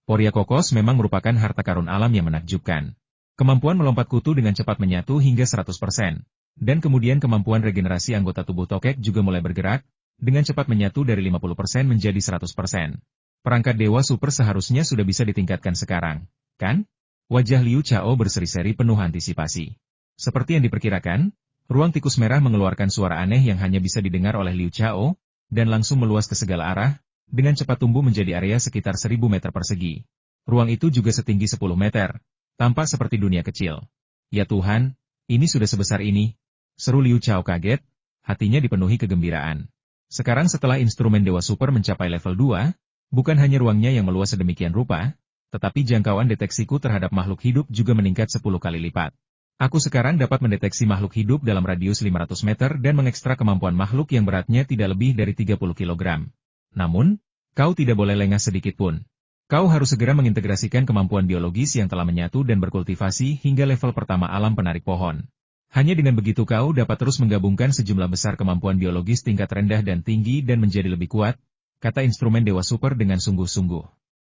Poria kokos memang merupakan harta karun alam yang menakjubkan. Kemampuan melompat kutu dengan cepat menyatu hingga 100%, dan kemudian kemampuan regenerasi anggota tubuh tokek juga mulai bergerak, dengan cepat menyatu dari 50% menjadi 100%. Perangkat dewa super seharusnya sudah bisa ditingkatkan sekarang, kan? Wajah Liu Chao berseri-seri penuh antisipasi. Seperti yang diperkirakan, ruang tikus merah mengeluarkan suara aneh yang hanya bisa didengar oleh Liu Chao, dan langsung meluas ke segala arah, dengan cepat tumbuh menjadi area sekitar 1000 meter persegi. Ruang itu juga setinggi 10 meter, tampak seperti dunia kecil. Ya Tuhan, ini sudah sebesar ini, seru Liu Chao kaget, hatinya dipenuhi kegembiraan. Sekarang setelah instrumen Dewa Super mencapai level 2, bukan hanya ruangnya yang meluas sedemikian rupa, tetapi jangkauan deteksiku terhadap makhluk hidup juga meningkat 10 kali lipat. Aku sekarang dapat mendeteksi makhluk hidup dalam radius 500 meter dan mengekstrak kemampuan makhluk yang beratnya tidak lebih dari 30 kg. Namun, kau tidak boleh lengah sedikit pun. Kau harus segera mengintegrasikan kemampuan biologis yang telah menyatu dan berkultivasi hingga level pertama alam penarik pohon. Hanya dengan begitu kau dapat terus menggabungkan sejumlah besar kemampuan biologis tingkat rendah dan tinggi dan menjadi lebih kuat, kata instrumen Dewa Super dengan sungguh-sungguh.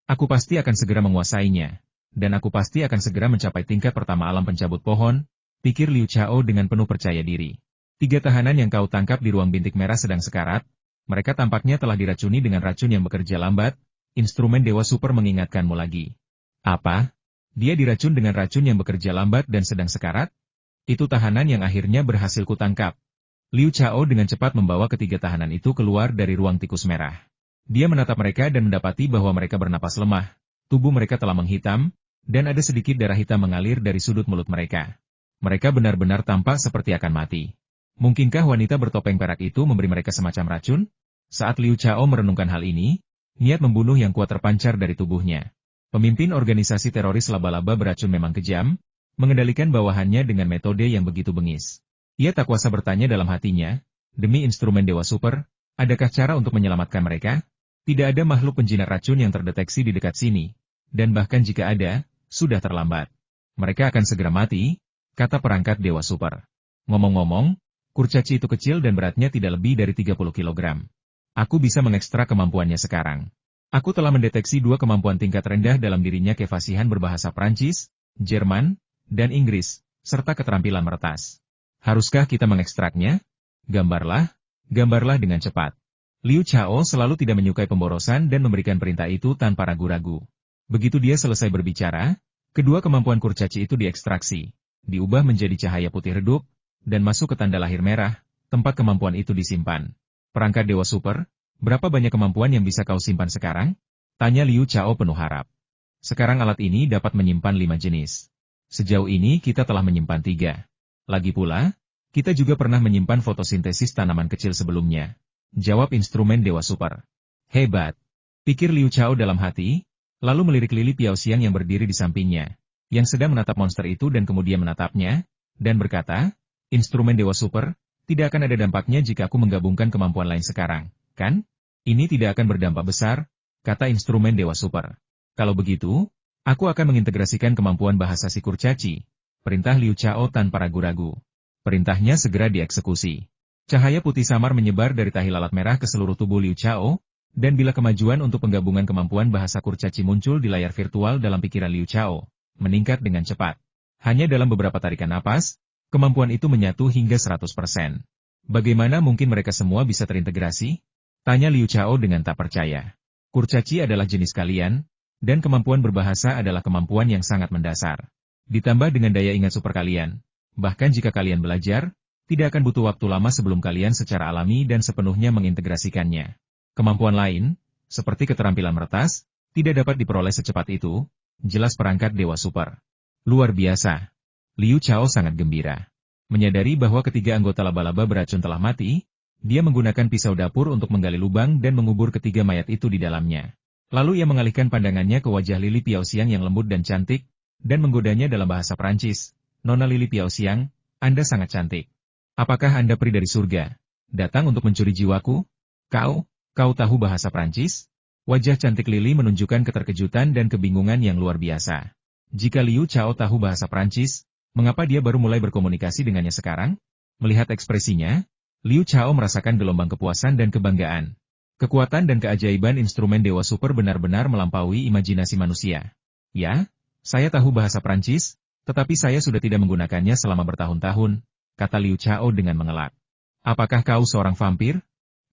Aku pasti akan segera menguasainya, dan aku pasti akan segera mencapai tingkat pertama alam pencabut pohon, pikir Liu Chao dengan penuh percaya diri. 3 tahanan yang kau tangkap di ruang bintik merah sedang sekarat, mereka tampaknya telah diracuni dengan racun yang bekerja lambat, instrumen Dewa Super mengingatkanmu lagi. Apa? Dia diracun dengan racun yang bekerja lambat dan sedang sekarat? Itu tahanan yang akhirnya berhasil kutangkap. Liu Chao dengan cepat membawa ketiga tahanan itu keluar dari ruang tikus merah. Dia menatap mereka dan mendapati bahwa mereka bernapas lemah, tubuh mereka telah menghitam, dan ada sedikit darah hitam mengalir dari sudut mulut mereka. Mereka benar-benar tampak seperti akan mati. Mungkinkah wanita bertopeng perak itu memberi mereka semacam racun? Saat Liu Chao merenungkan hal ini, niat membunuh yang kuat terpancar dari tubuhnya. Pemimpin organisasi teroris laba-laba beracun memang kejam, mengendalikan bawahannya dengan metode yang begitu bengis. Ia tak kuasa bertanya dalam hatinya, demi instrumen Dewa Super, adakah cara untuk menyelamatkan mereka? Tidak ada makhluk penjinak racun yang terdeteksi di dekat sini, dan bahkan jika ada, sudah terlambat. Mereka akan segera mati, kata perangkat Dewa Super. Ngomong-ngomong, kurcaci itu kecil dan beratnya tidak lebih dari 30 kg. Aku bisa mengekstrak kemampuannya sekarang. Aku telah mendeteksi 2 kemampuan tingkat rendah dalam dirinya, kefasihan berbahasa Prancis, Jerman, dan Inggris, serta keterampilan meretas. Haruskah kita mengekstraknya? Gambarlah dengan cepat. Liu Chao selalu tidak menyukai pemborosan dan memberikan perintah itu tanpa ragu-ragu. Begitu dia selesai berbicara, kedua kemampuan kurcaci itu diekstraksi, diubah menjadi cahaya putih redup, dan masuk ke tanda lahir merah, tempat kemampuan itu disimpan. Perangkat Dewa Super, berapa banyak kemampuan yang bisa kau simpan sekarang? Tanya Liu Chao penuh harap. Sekarang alat ini dapat menyimpan 5 jenis. Sejauh ini kita telah menyimpan 3. Lagi pula, kita juga pernah menyimpan fotosintesis tanaman kecil sebelumnya. Jawab instrumen Dewa Super. Hebat. Pikir Liu Chao dalam hati, lalu melirik Lili Piaoxiang yang berdiri di sampingnya, yang sedang menatap monster itu dan kemudian menatapnya, dan berkata, instrumen Dewa Super, tidak akan ada dampaknya jika aku menggabungkan kemampuan lain sekarang, kan? Ini tidak akan berdampak besar, kata instrumen Dewa Super. Kalau begitu, aku akan mengintegrasikan kemampuan bahasa si kurcaci, perintah Liu Chao tanpa ragu-ragu. Perintahnya segera dieksekusi. Cahaya putih samar menyebar dari tahi lalat merah ke seluruh tubuh Liu Chao, dan bila kemajuan untuk penggabungan kemampuan bahasa kurcaci muncul di layar virtual dalam pikiran Liu Chao, meningkat dengan cepat. Hanya dalam beberapa tarikan napas, kemampuan itu menyatu hingga 100%. Bagaimana mungkin mereka semua bisa terintegrasi? Tanya Liu Chao dengan tak percaya. Kurcaci adalah jenis kalian, dan kemampuan berbahasa adalah kemampuan yang sangat mendasar. Ditambah dengan daya ingat super kalian. Bahkan jika kalian belajar, tidak akan butuh waktu lama sebelum kalian secara alami dan sepenuhnya mengintegrasikannya. Kemampuan lain, seperti keterampilan meretas, tidak dapat diperoleh secepat itu, jelas perangkat Dewa Super. Luar biasa. Liu Chao sangat gembira. Menyadari bahwa ketiga anggota laba-laba beracun telah mati, dia menggunakan pisau dapur untuk menggali lubang dan mengubur ketiga mayat itu di dalamnya. Lalu ia mengalihkan pandangannya ke wajah Lili Piaoxiang yang lembut dan cantik, dan menggodanya dalam bahasa Prancis. Nona Lili Piaoxiang, Anda sangat cantik. Apakah Anda peri dari surga? Datang untuk mencuri jiwaku? Kau tahu bahasa Prancis? Wajah cantik Lili menunjukkan keterkejutan dan kebingungan yang luar biasa. Jika Liu Chao tahu bahasa Prancis, mengapa dia baru mulai berkomunikasi dengannya sekarang? Melihat ekspresinya, Liu Chao merasakan gelombang kepuasan dan kebanggaan. Kekuatan dan keajaiban instrumen Dewa Super benar-benar melampaui imajinasi manusia. Ya, saya tahu bahasa Prancis, tetapi saya sudah tidak menggunakannya selama bertahun-tahun, kata Liu Chao dengan mengelak. Apakah kau seorang vampir?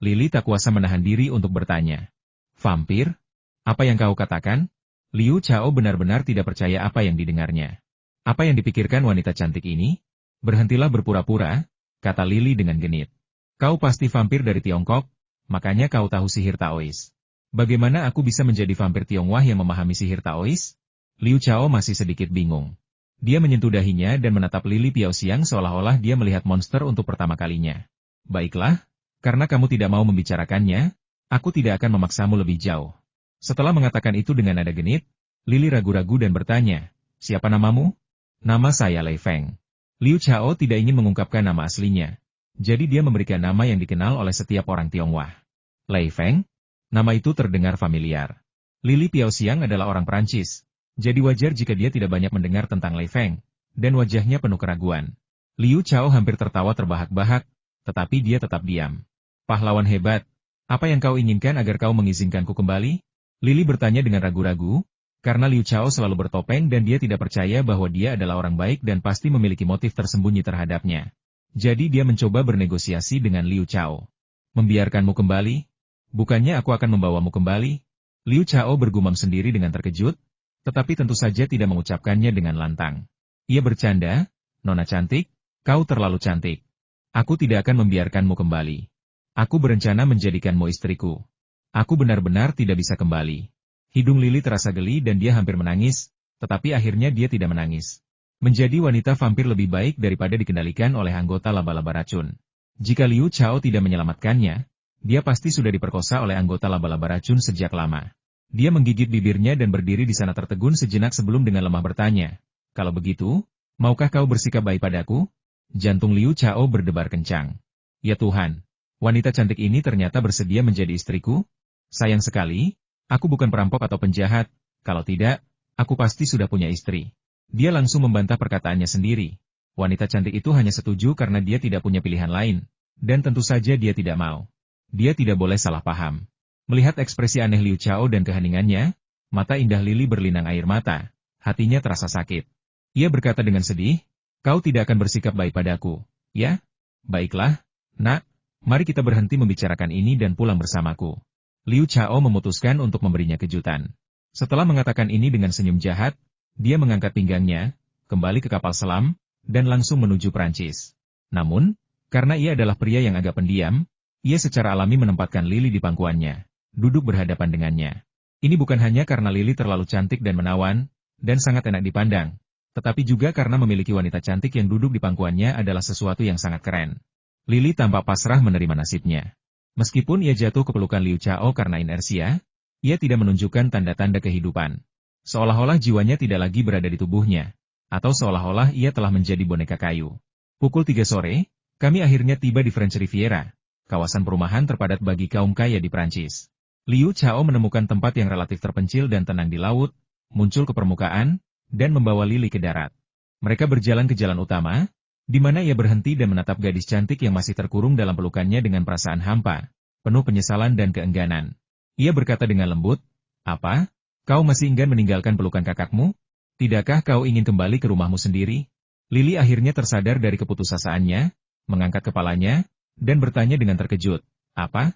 Lili tak kuasa menahan diri untuk bertanya. Vampir? Apa yang kau katakan? Liu Chao benar-benar tidak percaya apa yang didengarnya. Apa yang dipikirkan wanita cantik ini? Berhentilah berpura-pura, kata Lili dengan genit. Kau pasti vampir dari Tiongkok, makanya kau tahu sihir Taois. Bagaimana aku bisa menjadi vampir Tionghoa yang memahami sihir Taois? Liu Chao masih sedikit bingung. Dia menyentuh dahinya dan menatap Lili Piaoxiang seolah-olah dia melihat monster untuk pertama kalinya. Baiklah, karena kamu tidak mau membicarakannya, aku tidak akan memaksamu lebih jauh. Setelah mengatakan itu dengan nada genit, Lili ragu-ragu dan bertanya, siapa namamu? Nama saya Lei Feng. Liu Chao tidak ingin mengungkapkan nama aslinya. Jadi dia memberikan nama yang dikenal oleh setiap orang Tionghoa. Lei Feng? Nama itu terdengar familiar. Lili Piaoxiang adalah orang Perancis. Jadi wajar jika dia tidak banyak mendengar tentang Lei Feng, dan wajahnya penuh keraguan. Liu Chao hampir tertawa terbahak-bahak, tetapi dia tetap diam. Pahlawan hebat, apa yang kau inginkan agar kau mengizinkanku kembali? Lili bertanya dengan ragu-ragu, karena Liu Chao selalu bertopeng dan dia tidak percaya bahwa dia adalah orang baik dan pasti memiliki motif tersembunyi terhadapnya. Jadi dia mencoba bernegosiasi dengan Liu Chao. Membiarkanmu kembali? Bukannya aku akan membawamu kembali? Liu Chao bergumam sendiri dengan terkejut, tetapi tentu saja tidak mengucapkannya dengan lantang. Ia bercanda, Nona cantik, kau terlalu cantik. Aku tidak akan membiarkanmu kembali. Aku berencana menjadikanmu istriku. Aku benar-benar tidak bisa kembali. Hidung Lili terasa geli dan dia hampir menangis, tetapi akhirnya dia tidak menangis. Menjadi wanita vampir lebih baik daripada dikendalikan oleh anggota laba-laba racun. Jika Liu Chao tidak menyelamatkannya, dia pasti sudah diperkosa oleh anggota laba-laba racun sejak lama. Dia menggigit bibirnya dan berdiri di sana tertegun sejenak sebelum dengan lemah bertanya, kalau begitu, maukah kau bersikap baik padaku? Jantung Liu Chao berdebar kencang. Ya Tuhan, wanita cantik ini ternyata bersedia menjadi istriku? Sayang sekali, aku bukan perampok atau penjahat, kalau tidak, aku pasti sudah punya istri. Dia langsung membantah perkataannya sendiri. Wanita cantik itu hanya setuju karena dia tidak punya pilihan lain, dan tentu saja dia tidak mau. Dia tidak boleh salah paham. Melihat ekspresi aneh Liu Chao dan keheningannya, mata indah Lili berlinang air mata, hatinya terasa sakit. Ia berkata dengan sedih, kau tidak akan bersikap baik padaku, ya? Baiklah, nak, mari kita berhenti membicarakan ini dan pulang bersamaku. Liu Chao memutuskan untuk memberinya kejutan. Setelah mengatakan ini dengan senyum jahat, dia mengangkat pinggangnya, kembali ke kapal selam, dan langsung menuju Prancis. Namun, karena ia adalah pria yang agak pendiam, ia secara alami menempatkan Lili di pangkuannya, duduk berhadapan dengannya. Ini bukan hanya karena Lili terlalu cantik dan menawan, dan sangat enak dipandang, tetapi juga karena memiliki wanita cantik yang duduk di pangkuannya adalah sesuatu yang sangat keren. Lili tampak pasrah menerima nasibnya. Meskipun ia jatuh ke pelukan Liu Chao karena inersia, Ia tidak menunjukkan tanda-tanda kehidupan. Seolah-olah jiwanya tidak lagi berada di tubuhnya. Atau seolah-olah ia telah menjadi boneka kayu. Pukul 3 sore, kami akhirnya tiba di French Riviera, kawasan perumahan terpadat bagi kaum kaya di Prancis. Liu Chao menemukan tempat yang relatif terpencil dan tenang di laut, muncul ke permukaan, dan membawa Lily ke darat. Mereka berjalan ke jalan utama, di mana ia berhenti dan menatap gadis cantik yang masih terkurung dalam pelukannya dengan perasaan hampa, penuh penyesalan dan keengganan. Ia berkata dengan lembut, "Apa? Kau masih enggan meninggalkan pelukan kakakmu? Tidakkah kau ingin kembali ke rumahmu sendiri?" Lily akhirnya tersadar dari keputusasaan-nya, mengangkat kepalanya, dan bertanya dengan terkejut, "Apa?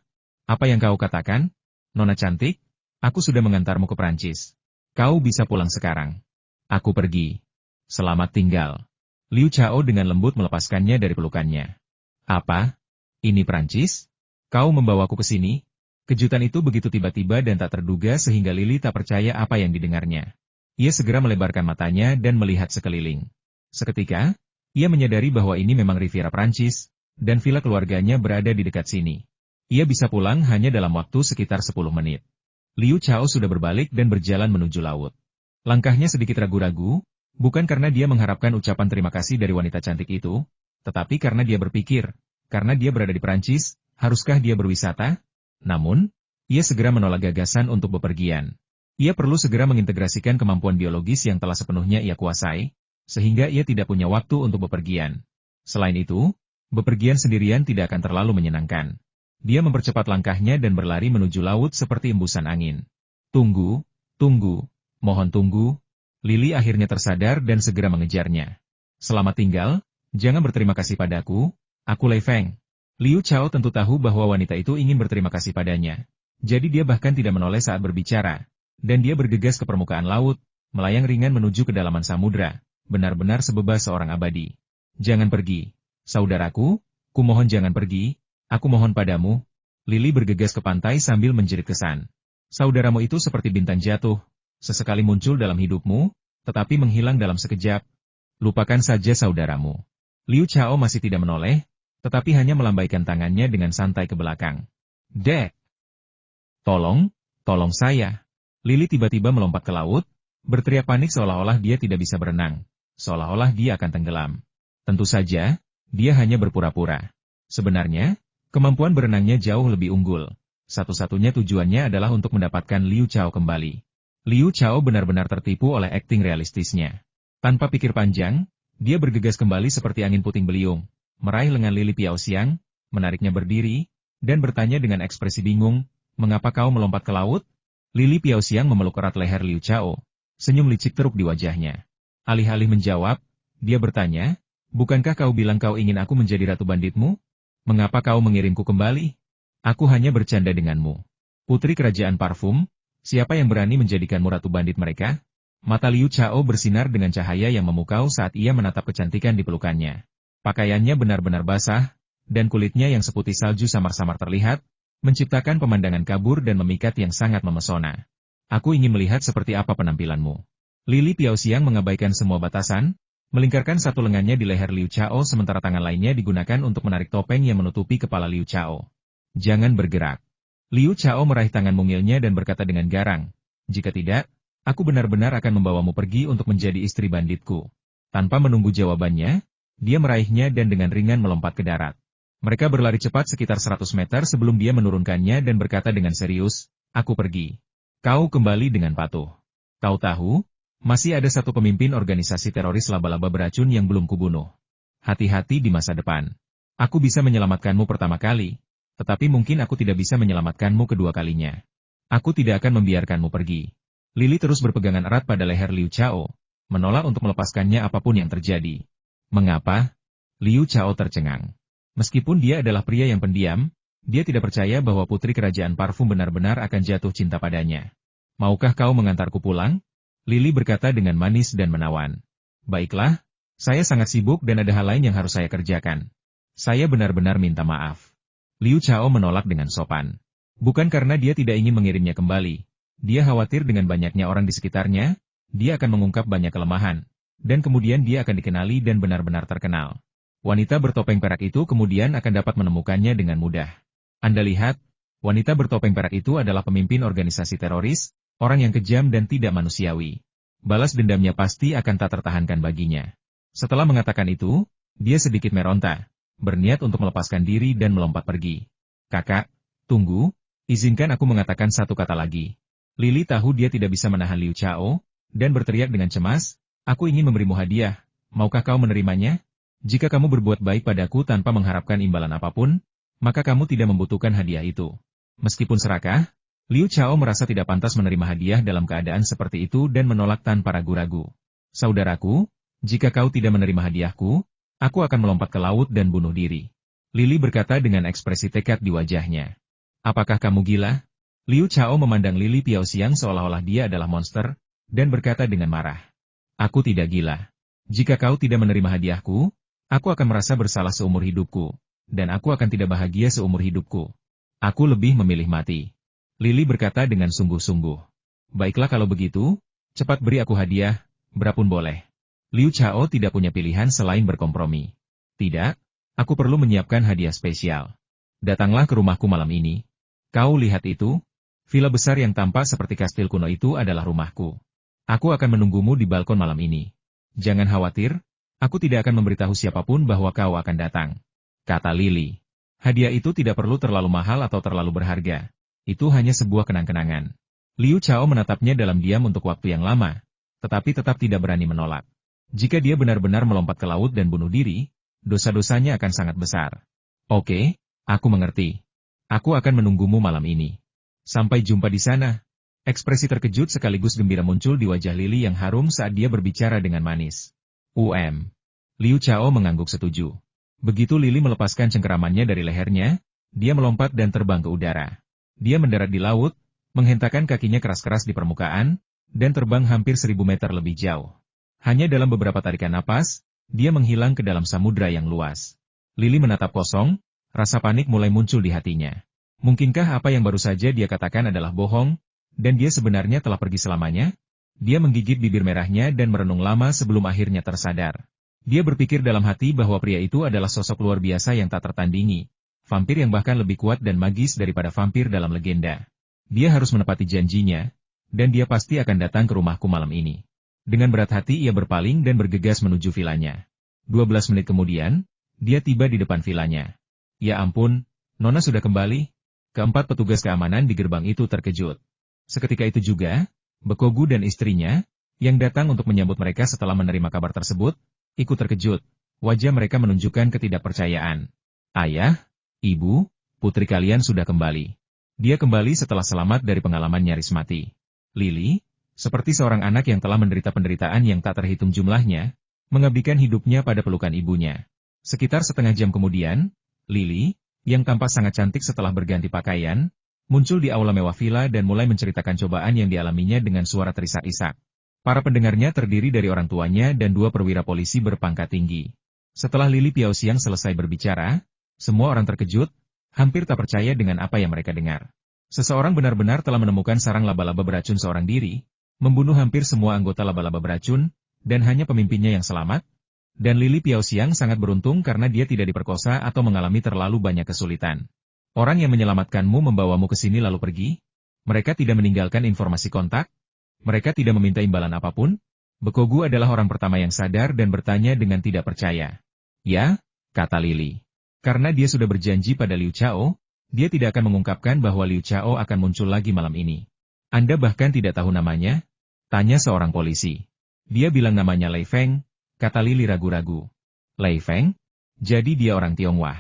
Apa yang kau katakan? Nona cantik, aku sudah mengantarmu ke Prancis. Kau bisa pulang sekarang. Aku pergi. Selamat tinggal." Liu Chao dengan lembut melepaskannya dari pelukannya. "Apa? Ini Prancis? Kau membawaku ke sini?" Kejutan itu begitu tiba-tiba dan tak terduga sehingga Lily tak percaya apa yang didengarnya. Ia segera melebarkan matanya dan melihat sekeliling. Seketika, ia menyadari bahwa ini memang Riviera Prancis, dan villa keluarganya berada di dekat sini. Ia bisa pulang hanya dalam waktu sekitar 10 menit. Liu Chao sudah berbalik dan berjalan menuju laut. Langkahnya sedikit ragu-ragu, bukan karena dia mengharapkan ucapan terima kasih dari wanita cantik itu, tetapi karena dia berpikir, karena dia berada di Prancis, haruskah dia berwisata? Namun, ia segera menolak gagasan untuk bepergian. Ia perlu segera mengintegrasikan kemampuan biologis yang telah sepenuhnya ia kuasai, sehingga ia tidak punya waktu untuk bepergian. Selain itu, bepergian sendirian tidak akan terlalu menyenangkan. Dia mempercepat langkahnya dan berlari menuju laut seperti embusan angin. "Tunggu, tunggu, mohon tunggu." Lily akhirnya tersadar dan segera mengejarnya. "Selamat tinggal, jangan berterima kasih padaku, aku Lei Feng." Liu Chao tentu tahu bahwa wanita itu ingin berterima kasih padanya. Jadi dia bahkan tidak menoleh saat berbicara. Dan dia bergegas ke permukaan laut, melayang ringan menuju kedalaman samudra, benar-benar sebebas seorang abadi. "Jangan pergi, saudaraku, kumohon jangan pergi, aku mohon padamu." Lily bergegas ke pantai sambil menjerit kesan. "Saudaramu itu seperti bintang jatuh, sesekali muncul dalam hidupmu, tetapi menghilang dalam sekejap. Lupakan saja saudaramu." Liu Chao masih tidak menoleh, tetapi hanya melambaikan tangannya dengan santai ke belakang. "Dek! Tolong, tolong saya!" Lily tiba-tiba melompat ke laut, berteriak panik seolah-olah dia tidak bisa berenang, seolah-olah dia akan tenggelam. Tentu saja, dia hanya berpura-pura. Sebenarnya, kemampuan berenangnya jauh lebih unggul. Satu-satunya tujuannya adalah untuk mendapatkan Liu Chao kembali. Liu Chao benar-benar tertipu oleh akting realistisnya. Tanpa pikir panjang, dia bergegas kembali seperti angin puting beliung, meraih lengan Lily Piaoxiang, menariknya berdiri, dan bertanya dengan ekspresi bingung, "Mengapa kau melompat ke laut?" Lily Piaoxiang memeluk erat leher Liu Chao. Senyum licik teruk di wajahnya. Alih-alih menjawab, dia bertanya, "Bukankah kau bilang kau ingin aku menjadi ratu banditmu? Mengapa kau mengirimku kembali? Aku hanya bercanda denganmu. Putri kerajaan parfum, siapa yang berani menjadikanmu ratu bandit mereka?" Mata Liu Chao bersinar dengan cahaya yang memukau saat ia menatap kecantikan di pelukannya. Pakaiannya benar-benar basah, dan kulitnya yang seputih salju samar-samar terlihat, menciptakan pemandangan kabur dan memikat yang sangat memesona. "Aku ingin melihat seperti apa penampilanmu." Lily Piaoxiang mengabaikan semua batasan, melingkarkan satu lengannya di leher Liu Chao sementara tangan lainnya digunakan untuk menarik topeng yang menutupi kepala Liu Chao. "Jangan bergerak." Liu Chao meraih tangan mungilnya dan berkata dengan garang, "Jika tidak, aku benar-benar akan membawamu pergi untuk menjadi istri banditku." Tanpa menunggu jawabannya, dia meraihnya dan dengan ringan melompat ke darat. Mereka berlari cepat sekitar 100 meter sebelum dia menurunkannya dan berkata dengan serius, "Aku pergi. Kau kembali dengan patuh. Kau tahu, masih ada satu pemimpin organisasi teroris laba-laba beracun yang belum kubunuh. Hati-hati di masa depan. Aku bisa menyelamatkanmu pertama kali, tetapi mungkin aku tidak bisa menyelamatkanmu kedua kalinya. Aku tidak akan membiarkanmu pergi." Lily terus berpegangan erat pada leher Liu Chao, menolak untuk melepaskannya apapun yang terjadi. "Mengapa?" Liu Chao tercengang. Meskipun dia adalah pria yang pendiam, dia tidak percaya bahwa putri kerajaan parfum benar-benar akan jatuh cinta padanya. "Maukah kau mengantarku pulang?" Lily berkata dengan manis dan menawan. "Baiklah, saya sangat sibuk dan ada hal lain yang harus saya kerjakan. Saya benar-benar minta maaf." Liu Chao menolak dengan sopan. Bukan karena dia tidak ingin mengirimnya kembali. Dia khawatir dengan banyaknya orang di sekitarnya, dia akan mengungkap banyak kelemahan, dan kemudian dia akan dikenali dan benar-benar terkenal. Wanita bertopeng perak itu kemudian akan dapat menemukannya dengan mudah. "Anda lihat, Wanita bertopeng perak itu adalah pemimpin organisasi teroris, orang yang kejam dan tidak manusiawi. Balas dendamnya pasti akan tak tertahankan baginya. Setelah mengatakan itu, dia sedikit meronta, berniat untuk melepaskan diri dan melompat pergi. Kakak, tunggu, izinkan aku mengatakan satu kata lagi. Lily tahu dia tidak bisa menahan Liu Chao, dan berteriak dengan cemas, aku ingin memberimu hadiah, maukah kau menerimanya? Jika kamu berbuat baik padaku tanpa mengharapkan imbalan apapun, maka kamu tidak membutuhkan hadiah itu. Meskipun serakah, Liu Chao merasa tidak pantas menerima hadiah dalam keadaan seperti itu dan menolak tanpa ragu-ragu. Saudaraku, jika kau tidak menerima hadiahku, aku akan melompat ke laut dan bunuh diri. Lily berkata dengan ekspresi tekad di wajahnya. Apakah kamu gila? Liu Chao memandang Lily Piaoxiang seolah-olah dia adalah monster, dan berkata dengan marah. Aku tidak gila. Jika kau tidak menerima hadiahku, aku akan merasa bersalah seumur hidupku, dan aku akan tidak bahagia seumur hidupku. Aku lebih memilih mati. Lily berkata dengan sungguh-sungguh. Baiklah kalau begitu, cepat beri aku hadiah, berapun boleh. Liu Chao tidak punya pilihan selain berkompromi. Tidak, aku perlu menyiapkan hadiah spesial. Datanglah ke rumahku malam ini. Kau lihat itu? Villa besar yang tampak seperti kastil kuno itu adalah rumahku. Aku akan menunggumu di balkon malam ini. Jangan khawatir, aku tidak akan memberitahu siapapun bahwa kau akan datang. Kata Lily. Hadiah itu tidak perlu terlalu mahal atau terlalu berharga. Itu hanya sebuah kenang-kenangan. Liu Chao menatapnya dalam diam untuk waktu yang lama, tetapi tetap tidak berani menolak. Jika dia benar-benar melompat ke laut dan bunuh diri, dosa-dosanya akan sangat besar. Oke, aku mengerti. Aku akan menunggumu malam ini. Sampai jumpa di sana. Ekspresi terkejut sekaligus gembira muncul di wajah Lily yang harum saat dia berbicara dengan manis. Liu Chao mengangguk setuju. Begitu Lily melepaskan cengkeramannya dari lehernya, dia melompat dan terbang ke udara. Dia mendarat di laut, menghentakkan kakinya keras-keras di permukaan, dan terbang hampir 1000 meter lebih jauh. Hanya dalam beberapa tarikan napas, dia menghilang ke dalam samudra yang luas. Lily menatap kosong, rasa panik mulai muncul di hatinya. Mungkinkah apa yang baru saja dia katakan adalah bohong, dan dia sebenarnya telah pergi selamanya? Dia menggigit bibir merahnya dan merenung lama sebelum akhirnya tersadar. Dia berpikir dalam hati bahwa pria itu adalah sosok luar biasa yang tak tertandingi, vampir yang bahkan lebih kuat dan magis daripada vampir dalam legenda. Dia harus menepati janjinya, dan dia pasti akan datang ke rumahku malam ini. Dengan berat hati ia berpaling dan bergegas menuju vilanya. 12 menit kemudian, dia tiba di depan vilanya. Ya ampun, Nona sudah kembali? Keempat petugas keamanan di gerbang itu terkejut. Seketika itu juga, Bekogu dan istrinya, yang datang untuk menyambut mereka setelah menerima kabar tersebut, ikut terkejut. Wajah mereka menunjukkan ketidakpercayaan. Ayah, ibu, putri kalian sudah kembali. Dia kembali setelah selamat dari pengalaman nyaris mati. Lily, seperti seorang anak yang telah menderita penderitaan yang tak terhitung jumlahnya, mengabdikan hidupnya pada pelukan ibunya. Sekitar setengah jam kemudian, Lily, yang tampak sangat cantik setelah berganti pakaian, muncul di aula mewah villa dan mulai menceritakan cobaan yang dialaminya dengan suara terisak-isak. Para pendengarnya terdiri dari orang tuanya dan 2 perwira polisi berpangkat tinggi. Setelah Lily Piaoxiang selesai berbicara, semua orang terkejut, hampir tak percaya dengan apa yang mereka dengar. Seseorang benar-benar telah menemukan sarang laba-laba beracun seorang diri, membunuh hampir semua anggota laba-laba beracun, dan hanya pemimpinnya yang selamat. Dan Lily Piaoxiang sangat beruntung karena dia tidak diperkosa atau mengalami terlalu banyak kesulitan. Orang yang menyelamatkanmu membawamu ke sini lalu pergi? Mereka tidak meninggalkan informasi kontak? Mereka tidak meminta imbalan apapun? Bekogu adalah orang pertama yang sadar dan bertanya dengan tidak percaya. Ya, kata Lily. Karena dia sudah berjanji pada Liu Chao, dia tidak akan mengungkapkan bahwa Liu Chao akan muncul lagi malam ini. Anda bahkan tidak tahu namanya? Tanya seorang polisi. Dia bilang namanya Lei Feng, kata Lily ragu-ragu. Lei Feng? Jadi dia orang Tionghoa.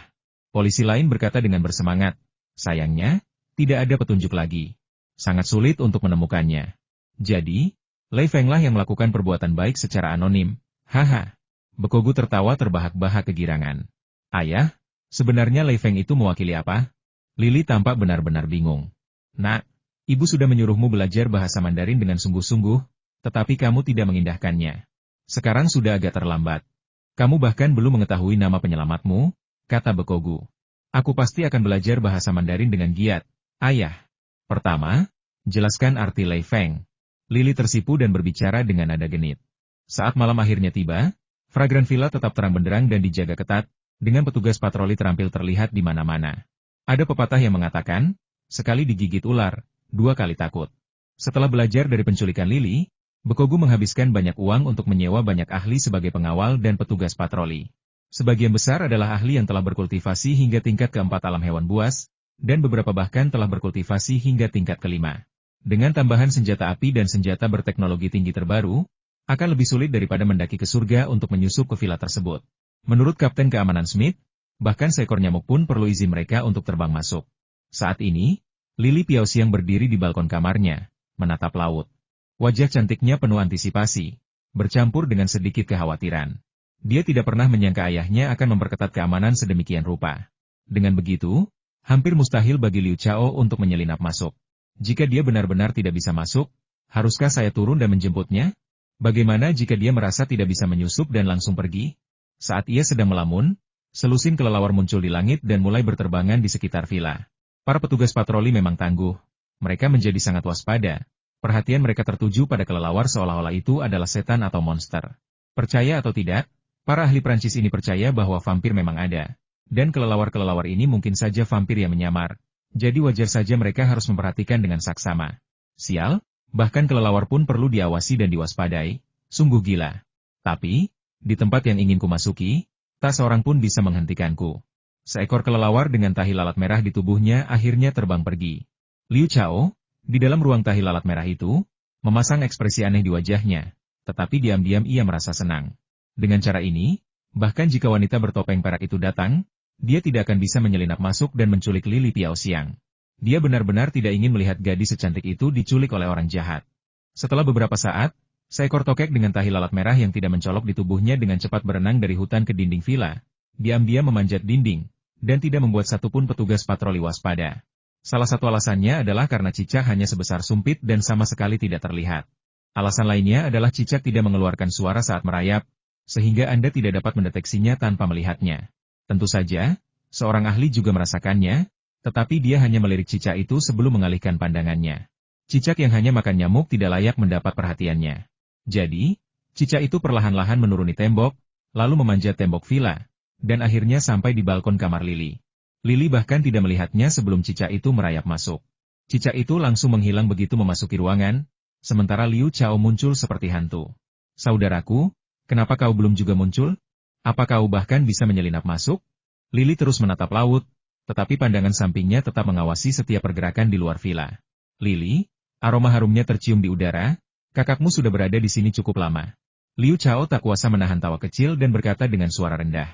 Polisi lain berkata dengan bersemangat. Sayangnya, tidak ada petunjuk lagi. Sangat sulit untuk menemukannya. Jadi, Lei Fenglah yang melakukan perbuatan baik secara anonim. Haha. Bekogu tertawa terbahak-bahak kegirangan. Ayah, sebenarnya Lei Feng itu mewakili apa? Lily tampak benar-benar bingung. Nak, ibu sudah menyuruhmu belajar bahasa Mandarin dengan sungguh-sungguh, tetapi kamu tidak mengindahkannya. Sekarang sudah agak terlambat. Kamu bahkan belum mengetahui nama penyelamatmu, kata Bekogu. Aku pasti akan belajar bahasa Mandarin dengan giat, ayah. Pertama, jelaskan arti Lei Feng. Lily tersipu dan berbicara dengan nada genit. Saat malam akhirnya tiba, Fragrant Villa tetap terang benderang dan dijaga ketat, dengan petugas patroli terampil terlihat di mana-mana. Ada pepatah yang mengatakan, sekali digigit ular, 2 kali takut. Setelah belajar dari penculikan Lily, Bekogu menghabiskan banyak uang untuk menyewa banyak ahli sebagai pengawal dan petugas patroli. Sebagian besar adalah ahli yang telah berkultivasi hingga tingkat keempat alam hewan buas, dan beberapa bahkan telah berkultivasi hingga tingkat kelima. Dengan tambahan senjata api dan senjata berteknologi tinggi terbaru, akan lebih sulit daripada mendaki ke surga untuk menyusup ke villa tersebut. Menurut Kapten Keamanan Smith, bahkan seekor nyamuk pun perlu izin mereka untuk terbang masuk. Saat ini, Lily Piaoxiang berdiri di balkon kamarnya, menatap laut. Wajah cantiknya penuh antisipasi, bercampur dengan sedikit kekhawatiran. Dia tidak pernah menyangka ayahnya akan memperketat keamanan sedemikian rupa. Dengan begitu, hampir mustahil bagi Liu Chao untuk menyelinap masuk. Jika dia benar-benar tidak bisa masuk, haruskah saya turun dan menjemputnya? Bagaimana jika dia merasa tidak bisa menyusup dan langsung pergi? Saat ia sedang melamun, selusin kelelawar muncul di langit dan mulai berterbangan di sekitar villa. Para petugas patroli memang tangguh. Mereka menjadi sangat waspada. Perhatian mereka tertuju pada kelelawar seolah-olah itu adalah setan atau monster. Percaya atau tidak, para ahli Prancis ini percaya bahwa vampir memang ada. Dan kelelawar-kelelawar ini mungkin saja vampir yang menyamar. Jadi wajar saja mereka harus memperhatikan dengan saksama. Sial, bahkan kelelawar pun perlu diawasi dan diwaspadai. Sungguh gila. Tapi, di tempat yang ingin kumasuki, tak seorang pun bisa menghentikanku. Seekor kelelawar dengan tahi lalat merah di tubuhnya akhirnya terbang pergi. Liu Chao, di dalam ruang tahi lalat merah itu, memasang ekspresi aneh di wajahnya, tetapi diam-diam ia merasa senang. Dengan cara ini, bahkan jika wanita bertopeng perak itu datang, dia tidak akan bisa menyelinap masuk dan menculik Lily Piaoxiang. Dia benar-benar tidak ingin melihat gadis secantik itu diculik oleh orang jahat. Setelah beberapa saat, seekor tokek dengan tahi lalat merah yang tidak mencolok di tubuhnya dengan cepat berenang dari hutan ke dinding villa, diam-diam memanjat dinding, dan tidak membuat satupun petugas patroli waspada. Salah satu alasannya adalah karena cicak hanya sebesar sumpit dan sama sekali tidak terlihat. Alasan lainnya adalah cicak tidak mengeluarkan suara saat merayap, sehingga Anda tidak dapat mendeteksinya tanpa melihatnya. Tentu saja, seorang ahli juga merasakannya, tetapi dia hanya melirik cicak itu sebelum mengalihkan pandangannya. Cicak yang hanya makan nyamuk tidak layak mendapat perhatiannya. Jadi, cicak itu perlahan-lahan menuruni tembok, lalu memanjat tembok villa, dan akhirnya sampai di balkon kamar Lily. Lily bahkan tidak melihatnya sebelum cicak itu merayap masuk. Cicak itu langsung menghilang begitu memasuki ruangan, sementara Liu Chao muncul seperti hantu. Saudaraku, kenapa kau belum juga muncul? Apa kau bahkan bisa menyelinap masuk? Lily terus menatap laut, tetapi pandangan sampingnya tetap mengawasi setiap pergerakan di luar villa. Lily, aroma harumnya tercium di udara, kakakmu sudah berada di sini cukup lama. Liu Chao tak kuasa menahan tawa kecil dan berkata dengan suara rendah.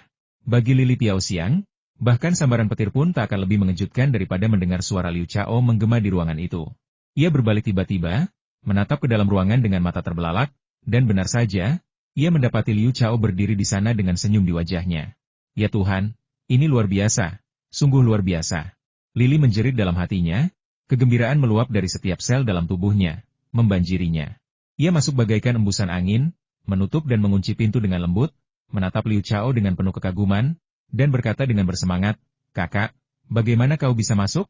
Bagi Lily Piaoxiang, bahkan sambaran petir pun tak akan lebih mengejutkan daripada mendengar suara Liu Chao menggema di ruangan itu. Ia berbalik tiba-tiba, menatap ke dalam ruangan dengan mata terbelalak, dan benar saja, ia mendapati Liu Chao berdiri di sana dengan senyum di wajahnya. Ya Tuhan, ini luar biasa, sungguh luar biasa. Lily menjerit dalam hatinya, kegembiraan meluap dari setiap sel dalam tubuhnya, membanjirinya. Ia masuk bagaikan embusan angin, menutup dan mengunci pintu dengan lembut, menatap Liu Chao dengan penuh kekaguman, dan berkata dengan bersemangat, "Kakak, bagaimana kau bisa masuk?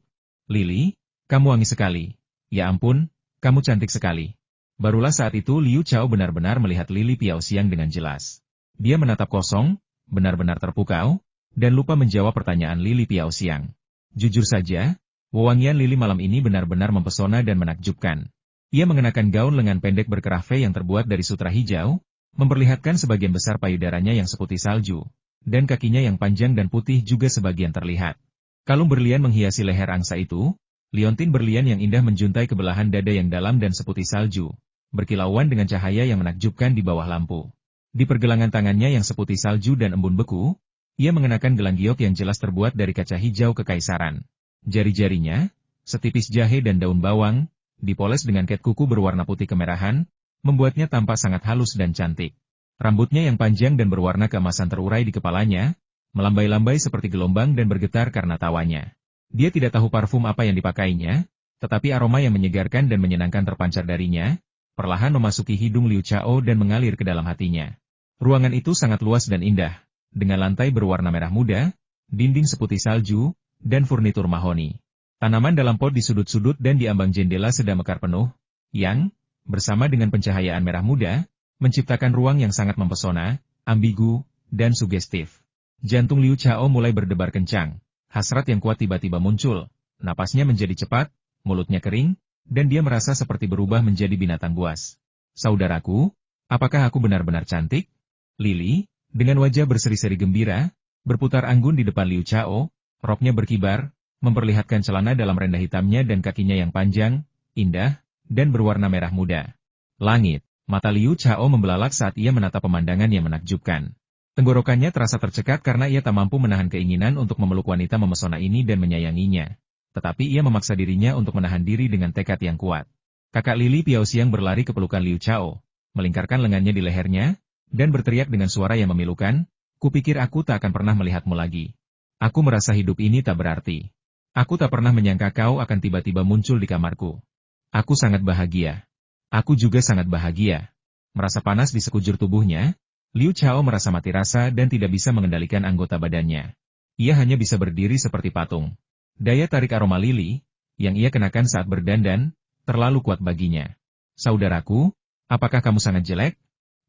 Lily, kamu wangi sekali. Ya ampun, kamu cantik sekali." Barulah saat itu Liu Chao benar-benar melihat Lily Piaoxiang dengan jelas. Dia menatap kosong, benar-benar terpukau, dan lupa menjawab pertanyaan Lily Piaoxiang. Jujur saja, wewangian Lily malam ini benar-benar mempesona dan menakjubkan. Ia mengenakan gaun lengan pendek berkerah V yang terbuat dari sutra hijau, memperlihatkan sebagian besar payudaranya yang seputih salju, dan kakinya yang panjang dan putih juga sebagian terlihat. Kalung berlian menghiasi leher angsa itu, liontin berlian yang indah menjuntai kebelahan dada yang dalam dan seputih salju, berkilauan dengan cahaya yang menakjubkan di bawah lampu. Di pergelangan tangannya yang seputih salju dan embun beku, ia mengenakan gelang giok yang jelas terbuat dari kaca hijau kekaisaran. Jari-jarinya, setipis jahe dan daun bawang, dipoles dengan ket kuku berwarna putih kemerahan, membuatnya tampak sangat halus dan cantik. Rambutnya yang panjang dan berwarna keemasan terurai di kepalanya, melambai-lambai seperti gelombang dan bergetar karena tawanya. Dia tidak tahu parfum apa yang dipakainya, tetapi aroma yang menyegarkan dan menyenangkan terpancar darinya, perlahan memasuki hidung Liu Chao dan mengalir ke dalam hatinya. Ruangan itu sangat luas dan indah, dengan lantai berwarna merah muda, dinding seputih salju, dan furnitur mahoni. Tanaman dalam pot di sudut-sudut dan di ambang jendela sedang mekar penuh, yang, bersama dengan pencahayaan merah muda, menciptakan ruang yang sangat mempesona, ambigu, dan sugestif. Jantung Liu Chao mulai berdebar kencang, hasrat yang kuat tiba-tiba muncul, Napasnya menjadi cepat, mulutnya kering, dan dia merasa seperti berubah menjadi binatang buas. Saudaraku, apakah aku benar-benar cantik? Lily, dengan wajah berseri-seri gembira, berputar anggun di depan Liu Chao, roknya berkibar, memperlihatkan celana dalam rendah hitamnya dan kakinya yang panjang, indah, dan berwarna merah muda. Langit, mata Liu Chao membelalak saat ia menatap pemandangan yang menakjubkan. Tenggorokannya terasa tercekat karena ia tak mampu menahan keinginan untuk memeluk wanita memesona ini dan menyayanginya. Tetapi ia memaksa dirinya untuk menahan diri dengan tekad yang kuat. Kakak Lily Piaoxiang berlari ke pelukan Liu Chao, melingkarkan lengannya di lehernya, dan berteriak dengan suara yang memilukan, "Kupikir aku tak akan pernah melihatmu lagi. Aku merasa hidup ini tak berarti. Aku tak pernah menyangka kau akan tiba-tiba muncul di kamarku. Aku sangat bahagia. Aku juga sangat bahagia." Merasa panas di sekujur tubuhnya, Liu Chao merasa mati rasa dan tidak bisa mengendalikan anggota badannya. Ia hanya bisa berdiri seperti patung. Daya tarik aroma lili, yang ia kenakan saat berdandan, terlalu kuat baginya. "Saudaraku, apakah kamu sangat jelek?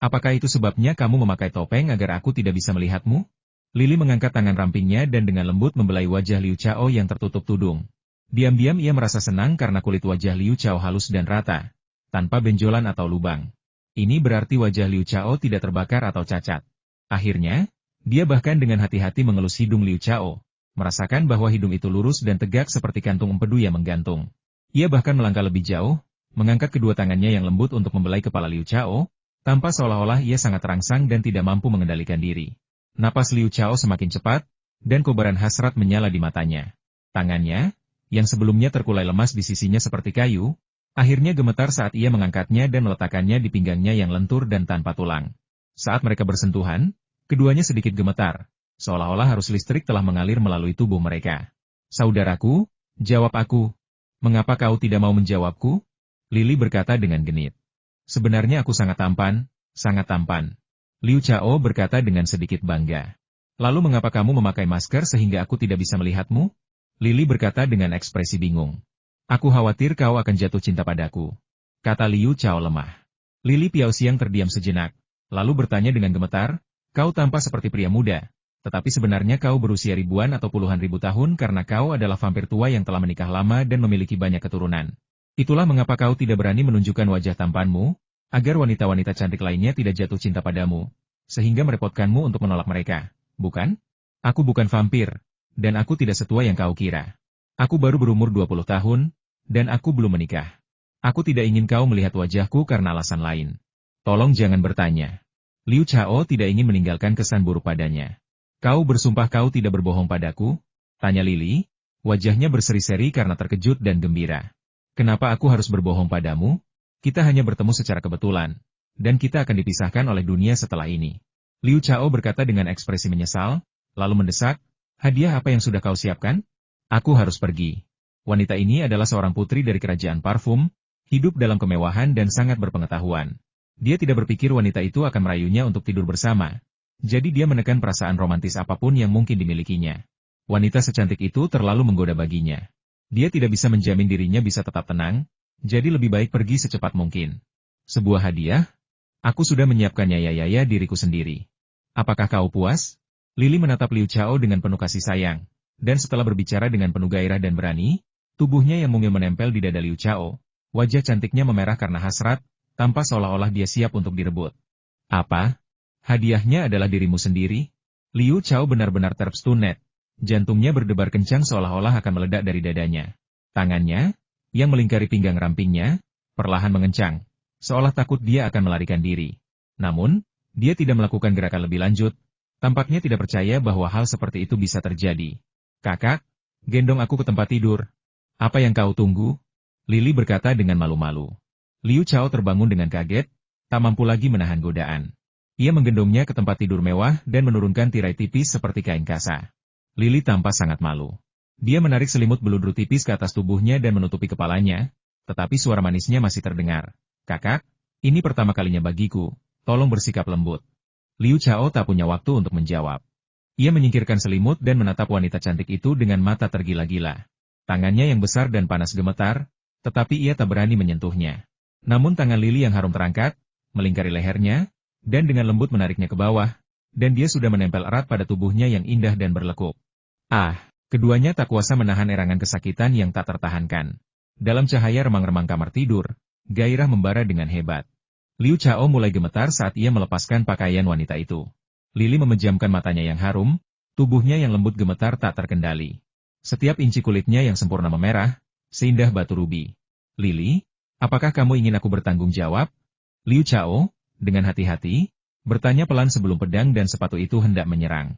Apakah itu sebabnya kamu memakai topeng agar aku tidak bisa melihatmu?" Lili mengangkat tangan rampingnya dan dengan lembut membelai wajah Liu Chao yang tertutup tudung. Diam-diam ia merasa senang karena kulit wajah Liu Chao halus dan rata, tanpa benjolan atau lubang. Ini berarti wajah Liu Chao tidak terbakar atau cacat. Akhirnya, dia bahkan dengan hati-hati mengelus hidung Liu Chao, merasakan bahwa hidung itu lurus dan tegak seperti kantung empedu yang menggantung. Ia bahkan melangkah lebih jauh, mengangkat kedua tangannya yang lembut untuk membelai kepala Liu Chao, tanpa seolah-olah ia sangat terangsang dan tidak mampu mengendalikan diri. Napas Liu Chao semakin cepat, dan kobaran hasrat menyala di matanya. Tangannya, yang sebelumnya terkulai lemas di sisinya seperti kayu, akhirnya gemetar saat ia mengangkatnya dan meletakkannya di pinggangnya yang lentur dan tanpa tulang. Saat mereka bersentuhan, keduanya sedikit gemetar, seolah-olah arus listrik telah mengalir melalui tubuh mereka. "Saudaraku, jawab aku. Mengapa kau tidak mau menjawabku?" Lily berkata dengan genit. "Sebenarnya aku sangat tampan, sangat tampan." Liu Chao berkata dengan sedikit bangga. "Lalu mengapa kamu memakai masker sehingga aku tidak bisa melihatmu?" Lily berkata dengan ekspresi bingung. "Aku khawatir kau akan jatuh cinta padaku," kata Liu Chao lemah. Lily Piaoxiang terdiam sejenak, lalu bertanya dengan gemetar, "Kau tampak seperti pria muda. Tetapi sebenarnya kau berusia ribuan atau puluhan ribu tahun karena kau adalah vampir tua yang telah menikah lama dan memiliki banyak keturunan. Itulah mengapa kau tidak berani menunjukkan wajah tampanmu, agar wanita-wanita cantik lainnya tidak jatuh cinta padamu, sehingga merepotkanmu untuk menolak mereka, bukan? Aku bukan vampir, dan aku tidak setua yang kau kira. Aku baru berumur 20 tahun, dan aku belum menikah. Aku tidak ingin kau melihat wajahku karena alasan lain. Tolong jangan bertanya." Liu Chao tidak ingin meninggalkan kesan buruk padanya. "Kau bersumpah kau tidak berbohong padaku?" tanya Lily, wajahnya berseri-seri karena terkejut dan gembira. "Kenapa aku harus berbohong padamu? Kita hanya bertemu secara kebetulan, dan kita akan dipisahkan oleh dunia setelah ini." Liu Chao berkata dengan ekspresi menyesal, lalu mendesak, "Hadiah apa yang sudah kau siapkan?" "Aku harus pergi." Wanita ini adalah seorang putri dari kerajaan parfum, hidup dalam kemewahan dan sangat berpengetahuan. Dia tidak berpikir wanita itu akan merayunya untuk tidur bersama. Jadi dia menekan perasaan romantis apapun yang mungkin dimilikinya. Wanita secantik itu terlalu menggoda baginya. Dia tidak bisa menjamin dirinya bisa tetap tenang, jadi lebih baik pergi secepat mungkin. "Sebuah hadiah? Aku sudah menyiapkannya ya diriku sendiri. Apakah kau puas?" Lily menatap Liu Chao dengan penuh kasih sayang, dan setelah berbicara dengan penuh gairah dan berani, tubuhnya yang mungil menempel di dada Liu Chao, wajah cantiknya memerah karena hasrat, tanpa seolah-olah dia siap untuk direbut. "Apa? Hadiahnya adalah dirimu sendiri?" Liu Chao benar-benar terpstunet. Jantungnya berdebar kencang seolah-olah akan meledak dari dadanya. Tangannya, yang melingkari pinggang rampingnya, perlahan mengencang, seolah takut dia akan melarikan diri. Namun, dia tidak melakukan gerakan lebih lanjut, tampaknya tidak percaya bahwa hal seperti itu bisa terjadi. "Kakak, gendong aku ke tempat tidur." "Apa yang kau tunggu?" Lily berkata dengan malu-malu. Liu Chao terbangun dengan kaget, tak mampu lagi menahan godaan. Ia menggendongnya ke tempat tidur mewah dan menurunkan tirai tipis seperti kain kasa. Lily tampak sangat malu. Dia menarik selimut beludru tipis ke atas tubuhnya dan menutupi kepalanya, tetapi suara manisnya masih terdengar. "Kakak, ini pertama kalinya bagiku, tolong bersikap lembut." Liu Chao tak punya waktu untuk menjawab. Ia menyingkirkan selimut dan menatap wanita cantik itu dengan mata tergila-gila. Tangannya yang besar dan panas gemetar, tetapi ia tak berani menyentuhnya. Namun tangan Lily yang harum terangkat, melingkari lehernya, dan dengan lembut menariknya ke bawah, dan dia sudah menempel erat pada tubuhnya yang indah dan berlekuk. "Ah, Keduanya tak kuasa menahan erangan kesakitan yang tak tertahankan. Dalam cahaya remang-remang kamar tidur, gairah membara dengan hebat. Liu Chao mulai gemetar saat ia melepaskan pakaian wanita itu. Lili memejamkan matanya yang harum, tubuhnya yang lembut gemetar tak terkendali. Setiap inci kulitnya yang sempurna memerah, seindah batu rubi. Lili, apakah kamu ingin aku bertanggung jawab? Liu Chao, dengan hati-hati, bertanya pelan sebelum pedang dan sepatu itu hendak menyerang.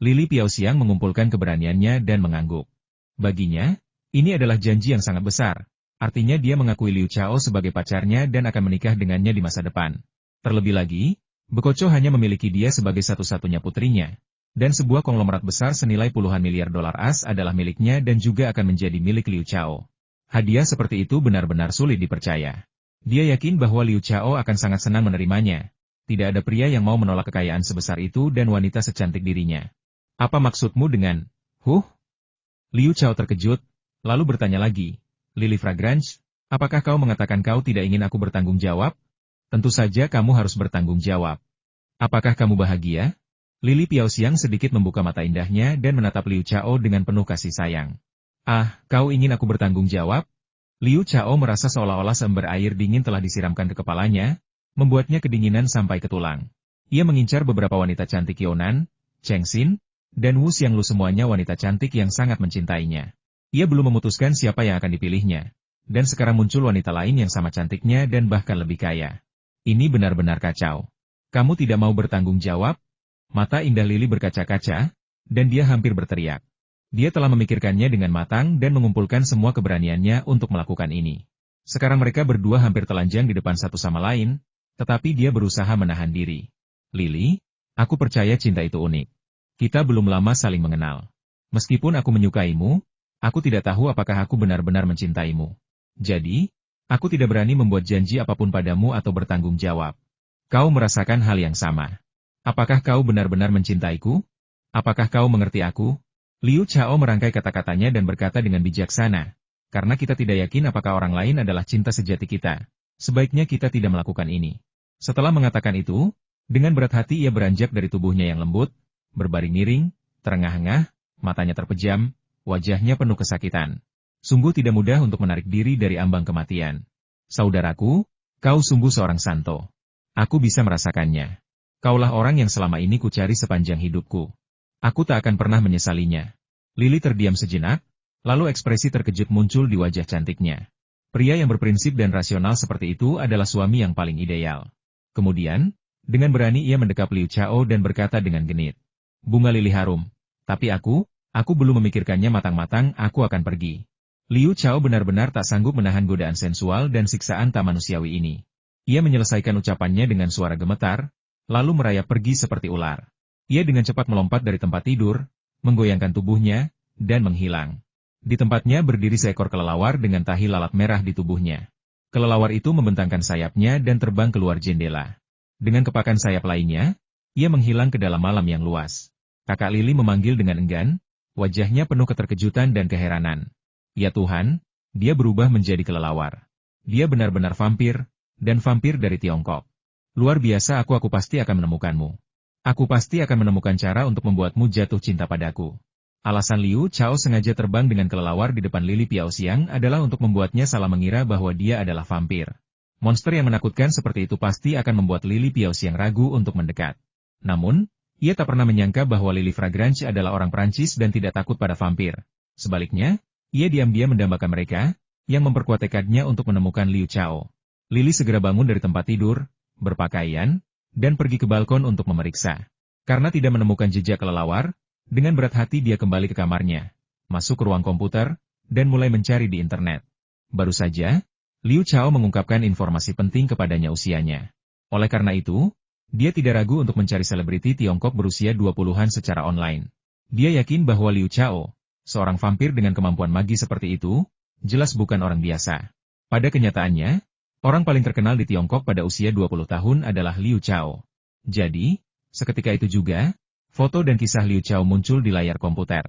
Lili Piaoxiang mengumpulkan keberaniannya dan mengangguk. Baginya, ini adalah janji yang sangat besar. Artinya dia mengakui Liu Chao sebagai pacarnya dan akan menikah dengannya di masa depan. Terlebih lagi, Bekoco hanya memiliki dia sebagai satu-satunya putrinya. Dan sebuah konglomerat besar senilai puluhan miliar dolar as adalah miliknya dan juga akan menjadi milik Liu Chao. Hadiah seperti itu benar-benar sulit dipercaya. Dia yakin bahwa Liu Chao akan sangat senang menerimanya. Tidak ada pria yang mau menolak kekayaan sebesar itu dan wanita secantik dirinya. Apa maksudmu dengan, Liu Chao terkejut, lalu bertanya lagi, Lili Fragrance, apakah kau mengatakan kau tidak ingin aku bertanggung jawab? Tentu saja kamu harus bertanggung jawab. Apakah kamu bahagia? Lili Piaoxiang sedikit membuka mata indahnya dan menatap Liu Chao dengan penuh kasih sayang. Ah, kau ingin aku bertanggung jawab? Liu Chao merasa seolah-olah seember air dingin telah disiramkan ke kepalanya, membuatnya kedinginan sampai ke tulang. Ia mengincar beberapa wanita cantik Yonan, Cheng Xin, dan Wu Xianglu semuanya wanita cantik yang sangat mencintainya. Ia belum memutuskan siapa yang akan dipilihnya. Dan sekarang muncul wanita lain yang sama cantiknya dan bahkan lebih kaya. Ini benar-benar kacau. Kamu tidak mau bertanggung jawab? Mata indah Lili berkaca-kaca, dan dia hampir berteriak. Dia telah memikirkannya dengan matang dan mengumpulkan semua keberaniannya untuk melakukan ini. Sekarang mereka berdua hampir telanjang di depan satu sama lain, tetapi dia berusaha menahan diri. Lili, aku percaya cinta itu unik. Kita belum lama saling mengenal. Meskipun aku menyukaimu, aku tidak tahu apakah aku benar-benar mencintaimu. Jadi, aku tidak berani membuat janji apapun padamu atau bertanggung jawab. Kau merasakan hal yang sama. Apakah kau benar-benar mencintaiku? Apakah kau mengerti aku? Liu Chao merangkai kata-katanya dan berkata dengan bijaksana. Karena kita tidak yakin apakah orang lain adalah cinta sejati kita, sebaiknya kita tidak melakukan ini. Setelah mengatakan itu, dengan berat hati ia beranjak dari tubuhnya yang lembut, berbaring miring, terengah-engah, matanya terpejam, wajahnya penuh kesakitan. Sungguh tidak mudah untuk menarik diri dari ambang kematian. Saudaraku, kau sungguh seorang santo. Aku bisa merasakannya. Kaulah orang yang selama ini kucari sepanjang hidupku. Aku tak akan pernah menyesalinya. Lili terdiam sejenak, lalu ekspresi terkejut muncul di wajah cantiknya. Pria yang berprinsip dan rasional seperti itu adalah suami yang paling ideal. Kemudian, dengan berani ia mendekap Liu Chao dan berkata dengan genit. Bunga lili harum. Tapi aku belum memikirkannya matang-matang, aku akan pergi. Liu Chao benar-benar tak sanggup menahan godaan sensual dan siksaan tak manusiawi ini. Ia menyelesaikan ucapannya dengan suara gemetar, lalu merayap pergi seperti ular. Ia dengan cepat melompat dari tempat tidur, menggoyangkan tubuhnya, dan menghilang. Di tempatnya berdiri seekor kelelawar dengan tahi lalat merah di tubuhnya. Kelelawar itu membentangkan sayapnya dan terbang keluar jendela. Dengan kepakan sayap lainnya, ia menghilang ke dalam malam yang luas. Kakak Lili memanggil dengan enggan, wajahnya penuh keterkejutan dan keheranan. Ya Tuhan, dia berubah menjadi kelelawar. Dia benar-benar vampir, dan vampir dari Tiongkok. Luar biasa, aku pasti akan menemukanmu. Aku pasti akan menemukan cara untuk membuatmu jatuh cinta padaku. Alasan Liu Chao sengaja terbang dengan kelelawar di depan Lili Piaoxiang adalah untuk membuatnya salah mengira bahwa dia adalah vampir. Monster yang menakutkan seperti itu pasti akan membuat Lili Piaoxiang ragu untuk mendekat. Namun, ia tak pernah menyangka bahwa Lili Fragrance adalah orang Prancis dan tidak takut pada vampir. Sebaliknya, ia diam-diam mendambakan mereka, yang memperkuat tekadnya untuk menemukan Liu Chao. Lili segera bangun dari tempat tidur, berpakaian, dan pergi ke balkon untuk memeriksa. Karena tidak menemukan jejak kelelawar, dengan berat hati dia kembali ke kamarnya, masuk ke ruang komputer, dan mulai mencari di internet. Baru saja, Liu Chao mengungkapkan informasi penting kepadanya usianya. Oleh karena itu, dia tidak ragu untuk mencari selebriti Tiongkok berusia 20-an secara online. Dia yakin bahwa Liu Chao, seorang vampir dengan kemampuan magi seperti itu, jelas bukan orang biasa. Pada kenyataannya, orang paling terkenal di Tiongkok pada usia 20 tahun adalah Liu Chao. Jadi, seketika itu juga, foto dan kisah Liu Chao muncul di layar komputer.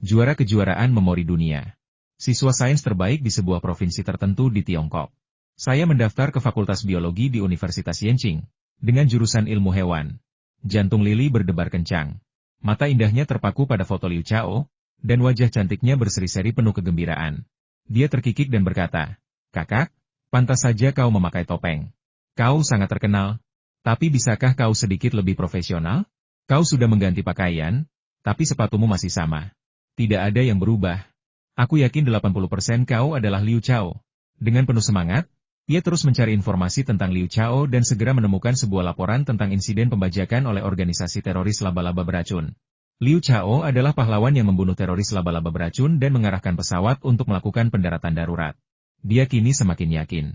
Juara kejuaraan memori dunia. Siswa sains terbaik di sebuah provinsi tertentu di Tiongkok. Saya mendaftar ke Fakultas Biologi di Universitas Yenching, dengan jurusan ilmu hewan. Jantung Lili berdebar kencang. Mata indahnya terpaku pada foto Liu Chao, dan wajah cantiknya berseri-seri penuh kegembiraan. Dia terkikik dan berkata, "Kakak, pantas saja kau memakai topeng. Kau sangat terkenal. Tapi bisakah kau sedikit lebih profesional? Kau sudah mengganti pakaian, tapi sepatumu masih sama. Tidak ada yang berubah. Aku yakin 80% kau adalah Liu Chao." Dengan penuh semangat, ia terus mencari informasi tentang Liu Chao dan segera menemukan sebuah laporan tentang insiden pembajakan oleh organisasi teroris laba-laba beracun. Liu Chao adalah pahlawan yang membunuh teroris laba-laba beracun dan mengarahkan pesawat untuk melakukan pendaratan darurat. Dia kini semakin yakin.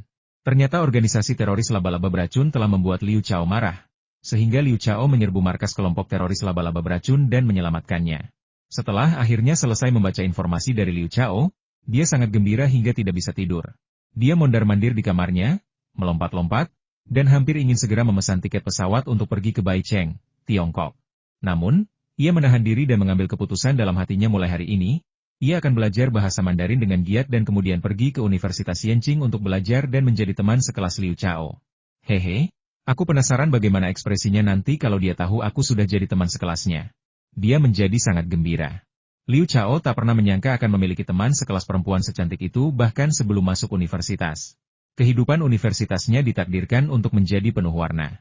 Ternyata organisasi teroris laba-laba beracun telah membuat Liu Chao marah, sehingga Liu Chao menyerbu markas kelompok teroris laba-laba beracun dan menyelamatkannya. Setelah akhirnya selesai membaca informasi dari Liu Chao, dia sangat gembira hingga tidak bisa tidur. Dia mondar-mandir di kamarnya, melompat-lompat, dan hampir ingin segera memesan tiket pesawat untuk pergi ke Baicheng, Tiongkok. Namun, ia menahan diri dan mengambil keputusan dalam hatinya mulai hari ini, ia akan belajar bahasa Mandarin dengan giat dan kemudian pergi ke Universitas Yenching untuk belajar dan menjadi teman sekelas Liu Chao. Hehe, aku penasaran bagaimana ekspresinya nanti kalau dia tahu aku sudah jadi teman sekelasnya. Dia menjadi sangat gembira. Liu Chao tak pernah menyangka akan memiliki teman sekelas perempuan secantik itu bahkan sebelum masuk universitas. Kehidupan universitasnya ditakdirkan untuk menjadi penuh warna.